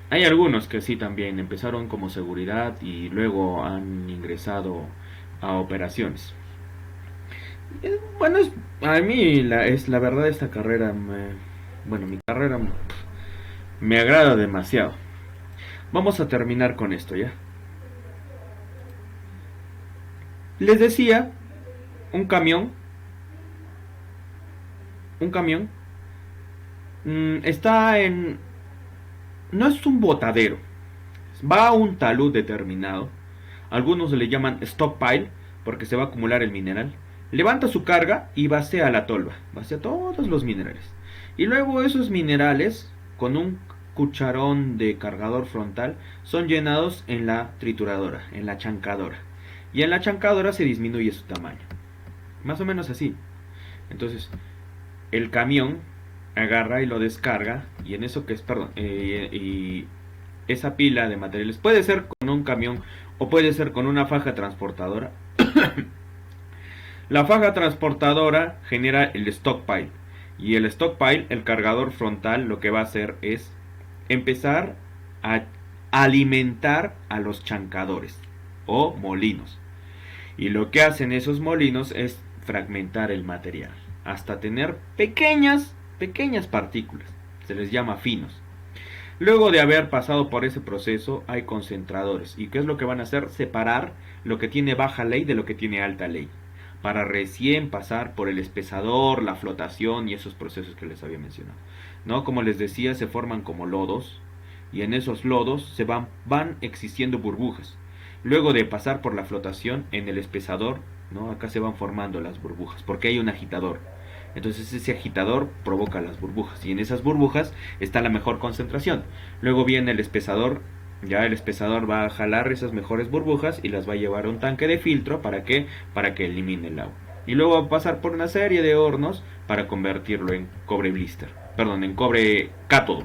Hay algunos que sí también empezaron como seguridad y luego han ingresado a operaciones. Bueno, a mí la verdad esta carrera mi carrera me agrada demasiado. Vamos a terminar con esto ya. Les decía, un camión está en... No es un botadero, va a un talud determinado. Algunos le llaman stockpile porque se va a acumular el mineral. Levanta su carga y vacía la tolva, vacía todos los minerales. Y luego esos minerales, con un cucharón de cargador frontal, son llenados en la trituradora, en la chancadora. Y en la chancadora se disminuye su tamaño. Más o menos así. Entonces, el camión agarra y lo descarga. Y en eso que es, y esa pila de materiales puede ser con un camión o puede ser con una faja transportadora. La faja transportadora genera el stockpile. Y el stockpile, el cargador frontal, lo que va a hacer es empezar a alimentar a los chancadores o molinos. Y lo que hacen esos molinos es fragmentar el material hasta tener pequeñas partículas. Se les llama finos. Luego de haber pasado por ese proceso hay concentradores. ¿Y qué es lo que van a hacer? Separar lo que tiene baja ley de lo que tiene alta ley, para recién pasar por el espesador, la flotación y esos procesos que les había mencionado, ¿no? Como les decía, se forman como lodos y en esos lodos van existiendo burbujas. Luego de pasar por la flotación en el espesador, ¿no? Acá se van formando las burbujas porque hay un agitador. Entonces ese agitador provoca las burbujas y en esas burbujas está la mejor concentración. Luego viene el espesador. Ya el espesador va a jalar esas mejores burbujas y las va a llevar a un tanque de filtro para que elimine el agua. Y luego va a pasar por una serie de hornos para convertirlo en cobre blister. Perdón, en cobre cátodo.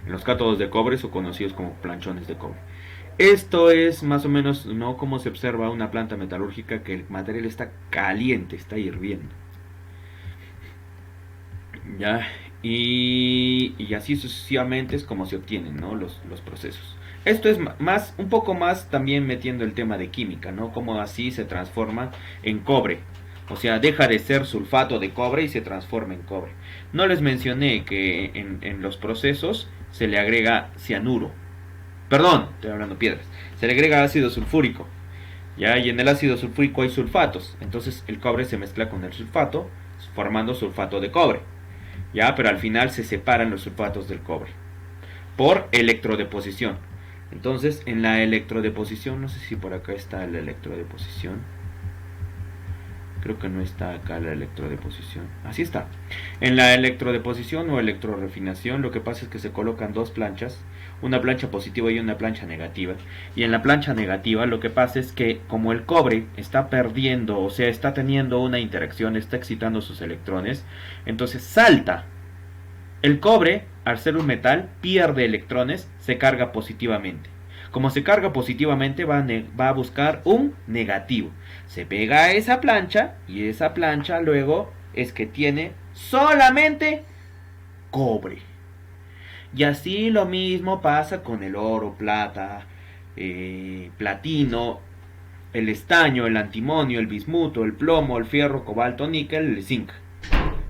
En los cátodos de cobre son conocidos como planchones de cobre. Esto es más o menos, ¿no?, como se observa una planta metalúrgica, que el material está caliente, está hirviendo. Ya, y así sucesivamente es como se obtienen, ¿no?, los procesos. Esto es un poco más también metiendo el tema de química, ¿no? Como así se transforma en cobre. O sea, deja de ser sulfato de cobre y se transforma en cobre. No les mencioné que en los procesos se le agrega cianuro. Perdón, estoy hablando piedras. Se le agrega ácido sulfúrico. Ya, y en el ácido sulfúrico hay sulfatos. Entonces el cobre se mezcla con el sulfato, formando sulfato de cobre. Ya, pero al final se separan los sulfatos del cobre por electrodeposición. Entonces, en la electrodeposición, no sé si por acá está la electrodeposición. Creo que no está acá la electrodeposición. Así está. En la electrodeposición o electrorefinación, lo que pasa es que se colocan dos planchas, una plancha positiva y una plancha negativa. Y en la plancha negativa lo que pasa es que como el cobre está perdiendo, o sea, está teniendo una interacción, está excitando sus electrones, entonces salta. El cobre, al ser un metal, pierde electrones, se carga positivamente. Como se carga positivamente, va a buscar un negativo. Se pega a esa plancha y esa plancha luego es que tiene solamente cobre. Y así lo mismo pasa con el oro, plata, platino, el estaño, el antimonio, el bismuto, el plomo, el fierro, cobalto, níquel, el zinc.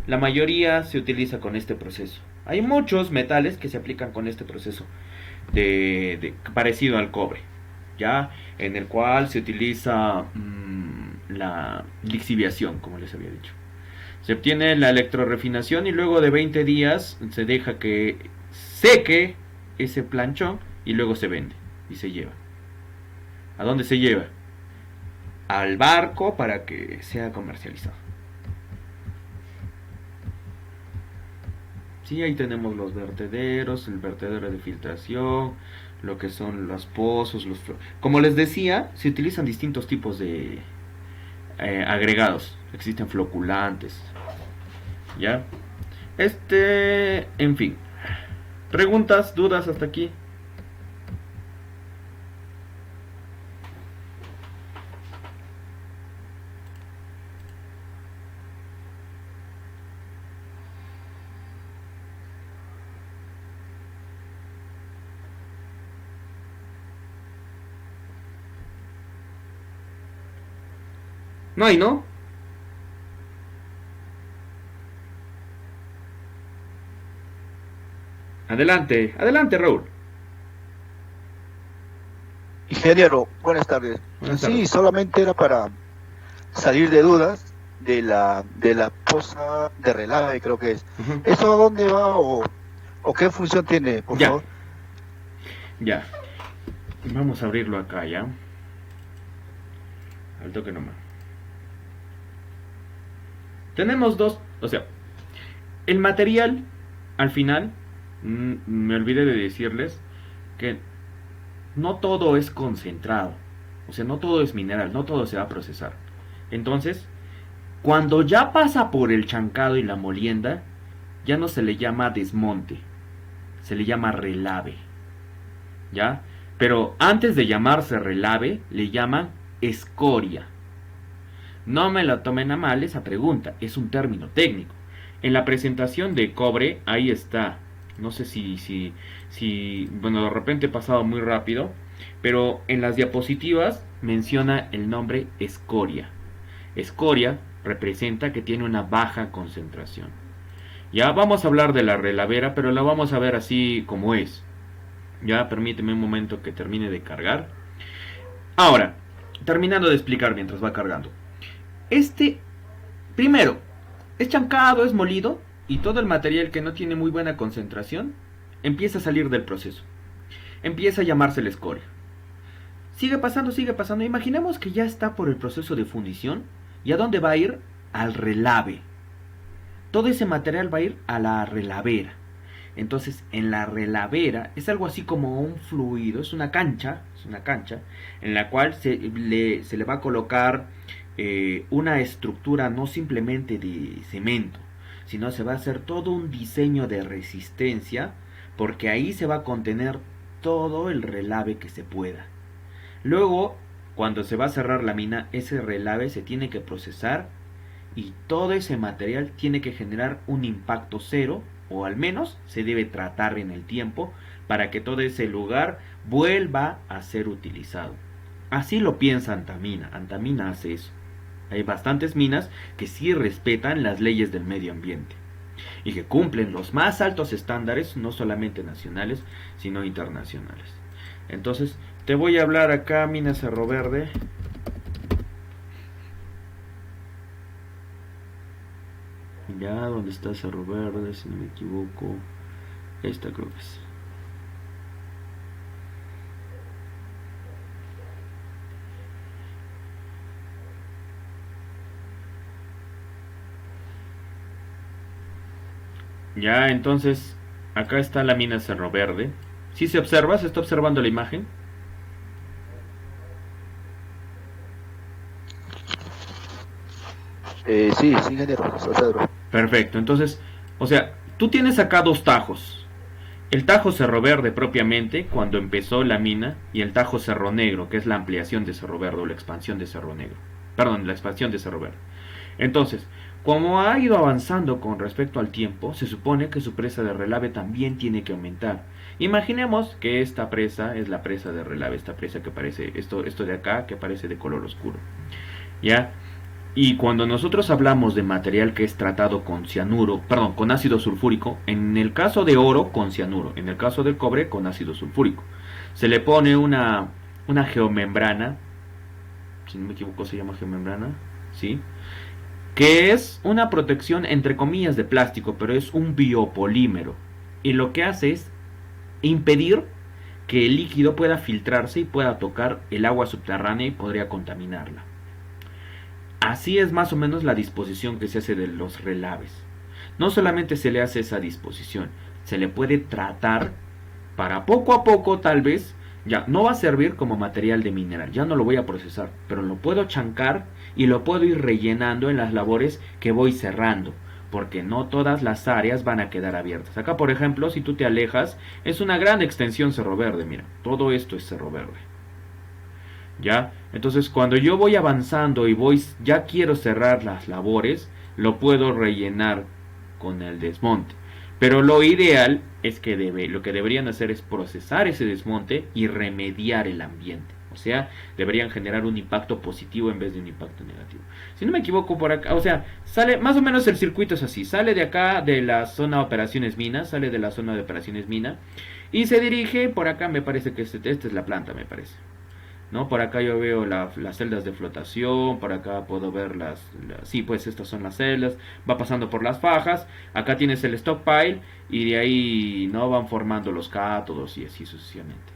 La mayoría se utiliza con este proceso. Hay muchos metales que se aplican con este proceso parecido al cobre, ya, en el cual se utiliza la lixiviación, como les había dicho. Se obtiene la electrorefinación y luego de 20 días se deja que seque ese planchón y luego se vende y se lleva. ¿A dónde se lleva? Al barco para que sea comercializado. Sí, ahí tenemos los vertederos, el vertedero de filtración, lo que son los pozos, como les decía, se utilizan distintos tipos de agregados. Existen floculantes, ¿ya? En fin. ¿Preguntas, dudas hasta aquí? No hay, ¿no? Adelante, adelante, Raúl. Ingeniero, buenas tardes. Buenas Sí, tardes. solamente era para salir de dudas de la poza de relave, creo que es. Ujú. ¿Eso a dónde va o qué función tiene, por Ya. favor? Ya. Vamos a abrirlo acá, ¿ya? Al toque nomás. Tenemos dos, o sea, el material, al final, me olvidé de decirles que no todo es concentrado, o sea, no todo es mineral, no todo se va a procesar. Entonces, cuando ya pasa por el chancado y la molienda, ya no se le llama desmonte, se le llama relave, ¿ya? Pero antes de llamarse relave, le llaman escoria. No me lo tomen a mal esa pregunta, es un término técnico. En la presentación de cobre, ahí está. No sé bueno, de repente he pasado muy rápido, pero en las diapositivas menciona el nombre escoria. Escoria representa que tiene una baja concentración. Ya vamos a hablar de la relavera, pero la vamos a ver así como es. Ya permíteme un momento que termine de cargar. Ahora, terminando de explicar mientras va cargando. Primero, es chancado, es molido, y todo el material que no tiene muy buena concentración empieza a salir del proceso. Empieza a llamarse la escoria. Sigue pasando, sigue pasando. Imaginemos que ya está por el proceso de fundición. ¿Y a dónde va a ir? Al relave. Todo ese material va a ir a la relavera. Entonces, en la relavera es algo así como un fluido, es una cancha en la cual se le va a colocar una estructura no simplemente de cemento, sino se va a hacer todo un diseño de resistencia, porque ahí se va a contener todo el relave que se pueda. Luego, cuando se va a cerrar la mina, ese relave se tiene que procesar y todo ese material tiene que generar un impacto cero, o al menos se debe tratar en el tiempo para que todo ese lugar vuelva a ser utilizado. Así lo piensa Antamina. Antamina hace eso. Hay bastantes minas que sí respetan las leyes del medio ambiente y que cumplen los más altos estándares, no solamente nacionales, sino internacionales. Entonces, te voy a hablar acá, mina Cerro Verde. Ya, ¿dónde está Cerro Verde? Si no me equivoco. Esta creo que es. Ya, entonces, acá está la mina Cerro Verde. Si se observa, se está observando la imagen. Sí, sí, ingeniero, San Pedro. Perfecto, entonces, o sea, tú tienes acá dos tajos. El Tajo Cerro Verde propiamente, cuando empezó la mina, y el Tajo Cerro Negro, que es la ampliación de Cerro Verde o la expansión de Cerro Negro. Perdón, la expansión de Cerro Verde. Entonces, como ha ido avanzando con respecto al tiempo, se supone que su presa de relave también tiene que aumentar. Imaginemos que esta presa es la presa de relave, esta presa que parece, esto de acá, que parece de color oscuro. ¿Ya? Y cuando nosotros hablamos de material que es tratado con cianuro, perdón, con ácido sulfúrico, en el caso de oro con cianuro, en el caso del cobre con ácido sulfúrico, se le pone una geomembrana, si no me equivoco se llama geomembrana, ¿sí? Que es una protección entre comillas de plástico, pero es un biopolímero. Y lo que hace es impedir que el líquido pueda filtrarse y pueda tocar el agua subterránea y podría contaminarla. Así es más o menos la disposición que se hace de los relaves. No solamente se le hace esa disposición, se le puede tratar para poco a poco tal vez, ya no va a servir como material de mineral, ya no lo voy a procesar, pero lo puedo chancar y lo puedo ir rellenando en las labores que voy cerrando, porque no todas las áreas van a quedar abiertas. Acá por ejemplo, si tú te alejas, es una gran extensión Cerro Verde, mira, todo esto es Cerro Verde. ¿Ya? Entonces cuando yo voy avanzando y ya quiero cerrar las labores, lo puedo rellenar con el desmonte. Pero lo ideal es que lo que deberían hacer es procesar ese desmonte y remediar el ambiente. O sea, deberían generar un impacto positivo en vez de un impacto negativo. Si no me equivoco por acá, o sea, sale más o menos el circuito es así. Sale de acá de la zona de operaciones mina, sale de la zona de operaciones mina y se dirige por acá, me parece que esta es la planta, me parece. ¿No? Por acá yo veo las celdas de flotación, por acá puedo ver sí, pues estas son las celdas, va pasando por las fajas, acá tienes el stockpile y de ahí no van formando los cátodos y así sucesivamente.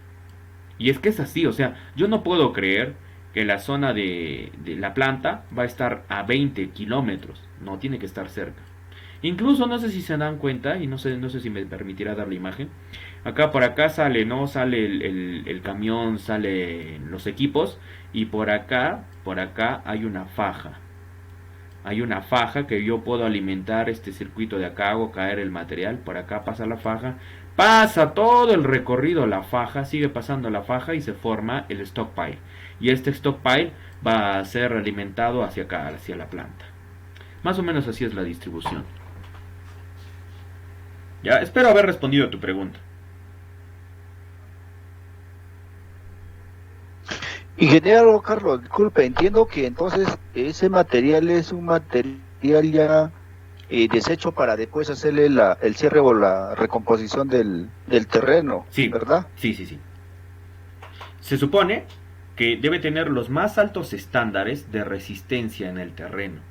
Y es que es así, o sea, yo no puedo creer que la zona de la planta va a estar a 20 kilómetros, no tiene que estar cerca. Incluso no sé si se dan cuenta, y no sé si me permitirá dar la imagen. Acá por acá sale, ¿no? Sale el camión, salen los equipos. Y por acá hay una faja. Hay una faja que yo puedo alimentar este circuito de acá, hago caer el material. Por acá pasa la faja. Pasa todo el recorrido la faja, sigue pasando la faja y se forma el stockpile. Y este stockpile va a ser alimentado hacia acá, hacia la planta. Más o menos así es la distribución. Ya, espero haber respondido a tu pregunta. Ingeniero Carlos, disculpe, entiendo que entonces ese material es un material ya deshecho para después hacerle el cierre o la recomposición del terreno, Sí, ¿verdad? sí, sí, sí. Se supone que debe tener los más altos estándares de resistencia en el terreno.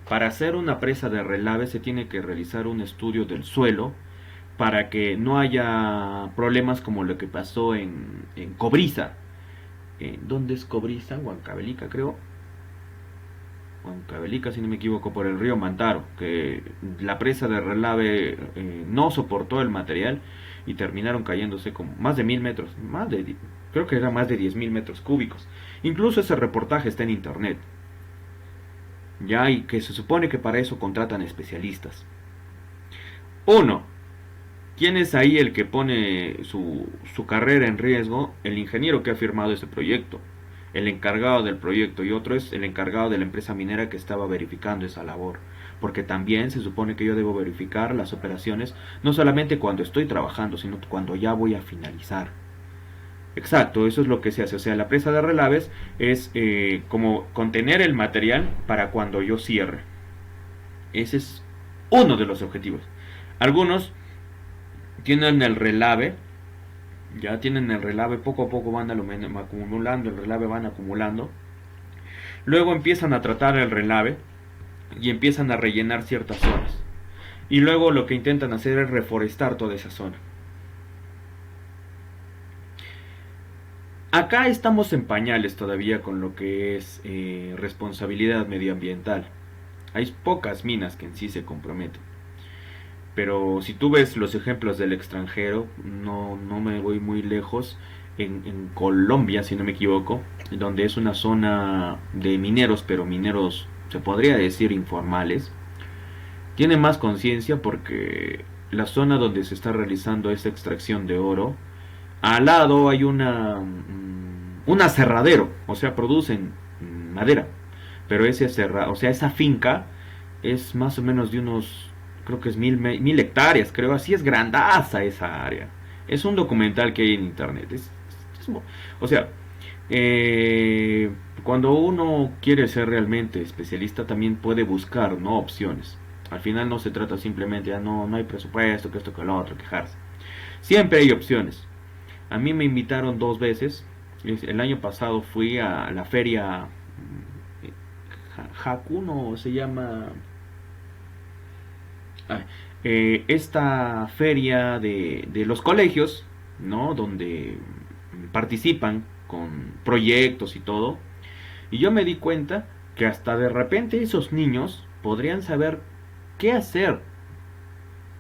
Para hacer una presa de relave se tiene que realizar un estudio del suelo para que no haya problemas como lo que pasó en Cobriza. ¿Dónde es Cobriza? Huancavelica, creo. Huancavelica, si no me equivoco, por el río Mantaro, que la presa de relave no soportó el material y terminaron cayéndose como más de 1000 metros, creo que era más de 10.000 metros cúbicos. Incluso ese reportaje está en internet. Ya, y que se supone que para eso contratan especialistas. Uno, ¿quién es ahí el que pone su carrera en riesgo? El ingeniero que ha firmado ese proyecto, el encargado del proyecto, y otro es el encargado de la empresa minera que estaba verificando esa labor. Porque también se supone que yo debo verificar las operaciones, no solamente cuando estoy trabajando, sino cuando ya voy a finalizar. Exacto, eso es lo que se hace. O sea, la presa de relaves es como contener el material para cuando yo cierre. Ese es uno de los objetivos. Algunos tienen el relave, ya tienen el relave, poco a poco van acumulando el relave, van acumulando. Luego empiezan a tratar el relave y empiezan a rellenar ciertas zonas. Y luego lo que intentan hacer es reforestar toda esa zona. Acá estamos en pañales todavía con lo que es responsabilidad medioambiental. Hay pocas minas que en sí se comprometen. Pero si tú ves los ejemplos del extranjero, no me voy muy lejos. En Colombia, si no me equivoco, donde es una zona de mineros, pero mineros se podría decir informales, tiene más conciencia porque la zona donde se está realizando esta extracción de oro, al lado hay un aserradero, o sea, producen madera, pero esa finca es más o menos de unos, creo que es 1000 hectáreas, creo, así es grandaza esa área. Es un documental que hay en internet. O sea, cuando uno quiere ser realmente especialista también puede buscar, ¿no?, opciones. Al final no se trata simplemente de no hay presupuesto, que esto, que lo otro, quejarse. Siempre hay opciones. A mí me invitaron 2 veces. El año pasado fui a la feria Hakuno, se llama. Esta feria de los colegios, ¿no? Donde participan con proyectos y todo. Y yo me di cuenta que hasta de repente esos niños podrían saber qué hacer,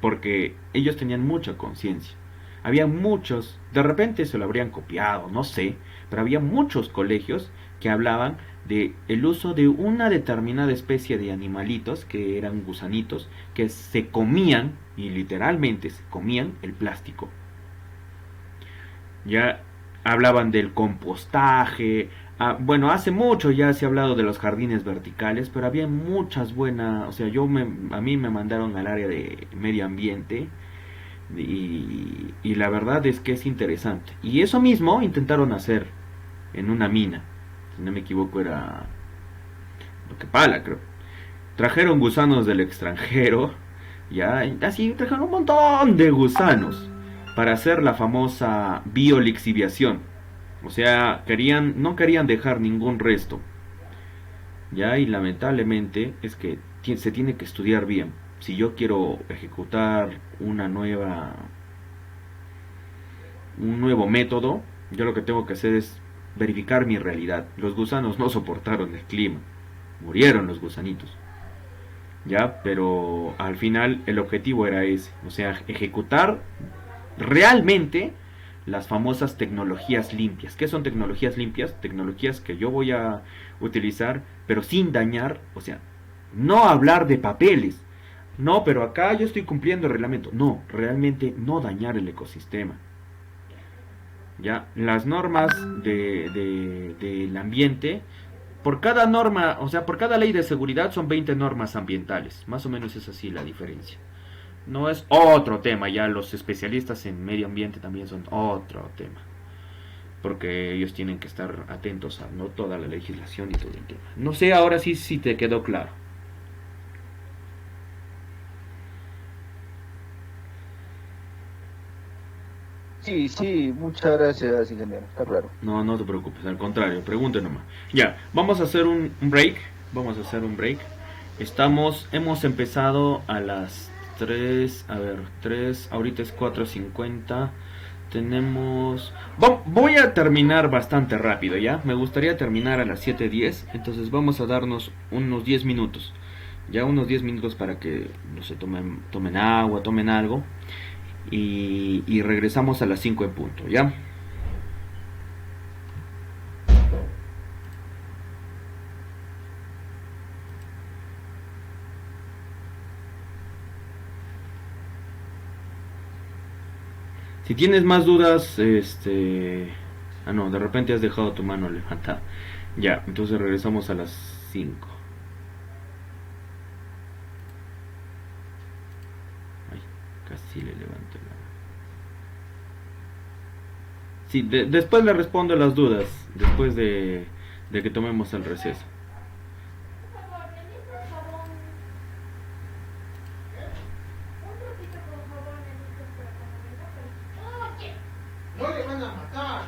porque ellos tenían mucha conciencia. Había muchos, de repente se lo habrían copiado, no sé, pero había muchos colegios que hablaban de el uso de una determinada especie de animalitos, que eran gusanitos, que se comían, y literalmente se comían el plástico. Ya hablaban del compostaje. Bueno, hace mucho ya se ha hablado de los jardines verticales, pero había muchas buenas, o sea, a mí me mandaron al área de medio ambiente y la verdad es que es interesante. Y eso mismo intentaron hacer en una mina, si no me equivoco era Pala, creo. Trajeron gusanos del extranjero, ya, así trajeron un montón de gusanos para hacer la famosa biolixiviación. O sea, no querían dejar ningún resto. Ya, y lamentablemente es que se tiene que estudiar bien. Si yo quiero ejecutar un nuevo método, yo lo que tengo que hacer es verificar mi realidad. Los gusanos no soportaron el clima, murieron los gusanitos. Ya, pero al final el objetivo era ese, o sea, ejecutar realmente las famosas tecnologías limpias. ¿Qué son tecnologías limpias? Tecnologías que yo voy a utilizar, pero sin dañar, o sea, no hablar de papeles. No, pero acá yo estoy cumpliendo el reglamento. No, realmente no dañar el ecosistema. Ya, las normas del ambiente, por cada norma, o sea, por cada ley de seguridad son 20 normas ambientales. Más o menos es así la diferencia. No es otro tema, ya los especialistas en medio ambiente también son otro tema. Porque ellos tienen que estar atentos a no toda la legislación y todo el tema. No sé, ahora sí si te quedó claro. Sí, sí, muchas gracias, ingeniero. Está claro. No te preocupes, al contrario, pregunte nomás. Ya, vamos a hacer un break. Vamos a hacer un break. Hemos empezado a las 3, a ver, 3, ahorita es 4:50. Tenemos... Voy a terminar bastante rápido, ¿ya? Me gustaría terminar a las 7:10, entonces vamos a darnos unos 10 minutos. Ya unos 10 minutos para que, no sé, tomen agua, tomen algo. Y regresamos a las 5 en punto, ¿ya? Si tienes más dudas, no, de repente has dejado tu mano levantada. Ya, entonces regresamos a las 5. Ay, casi le levanto la... Sí, después le respondo las dudas, después de que tomemos el receso. No le van a matar.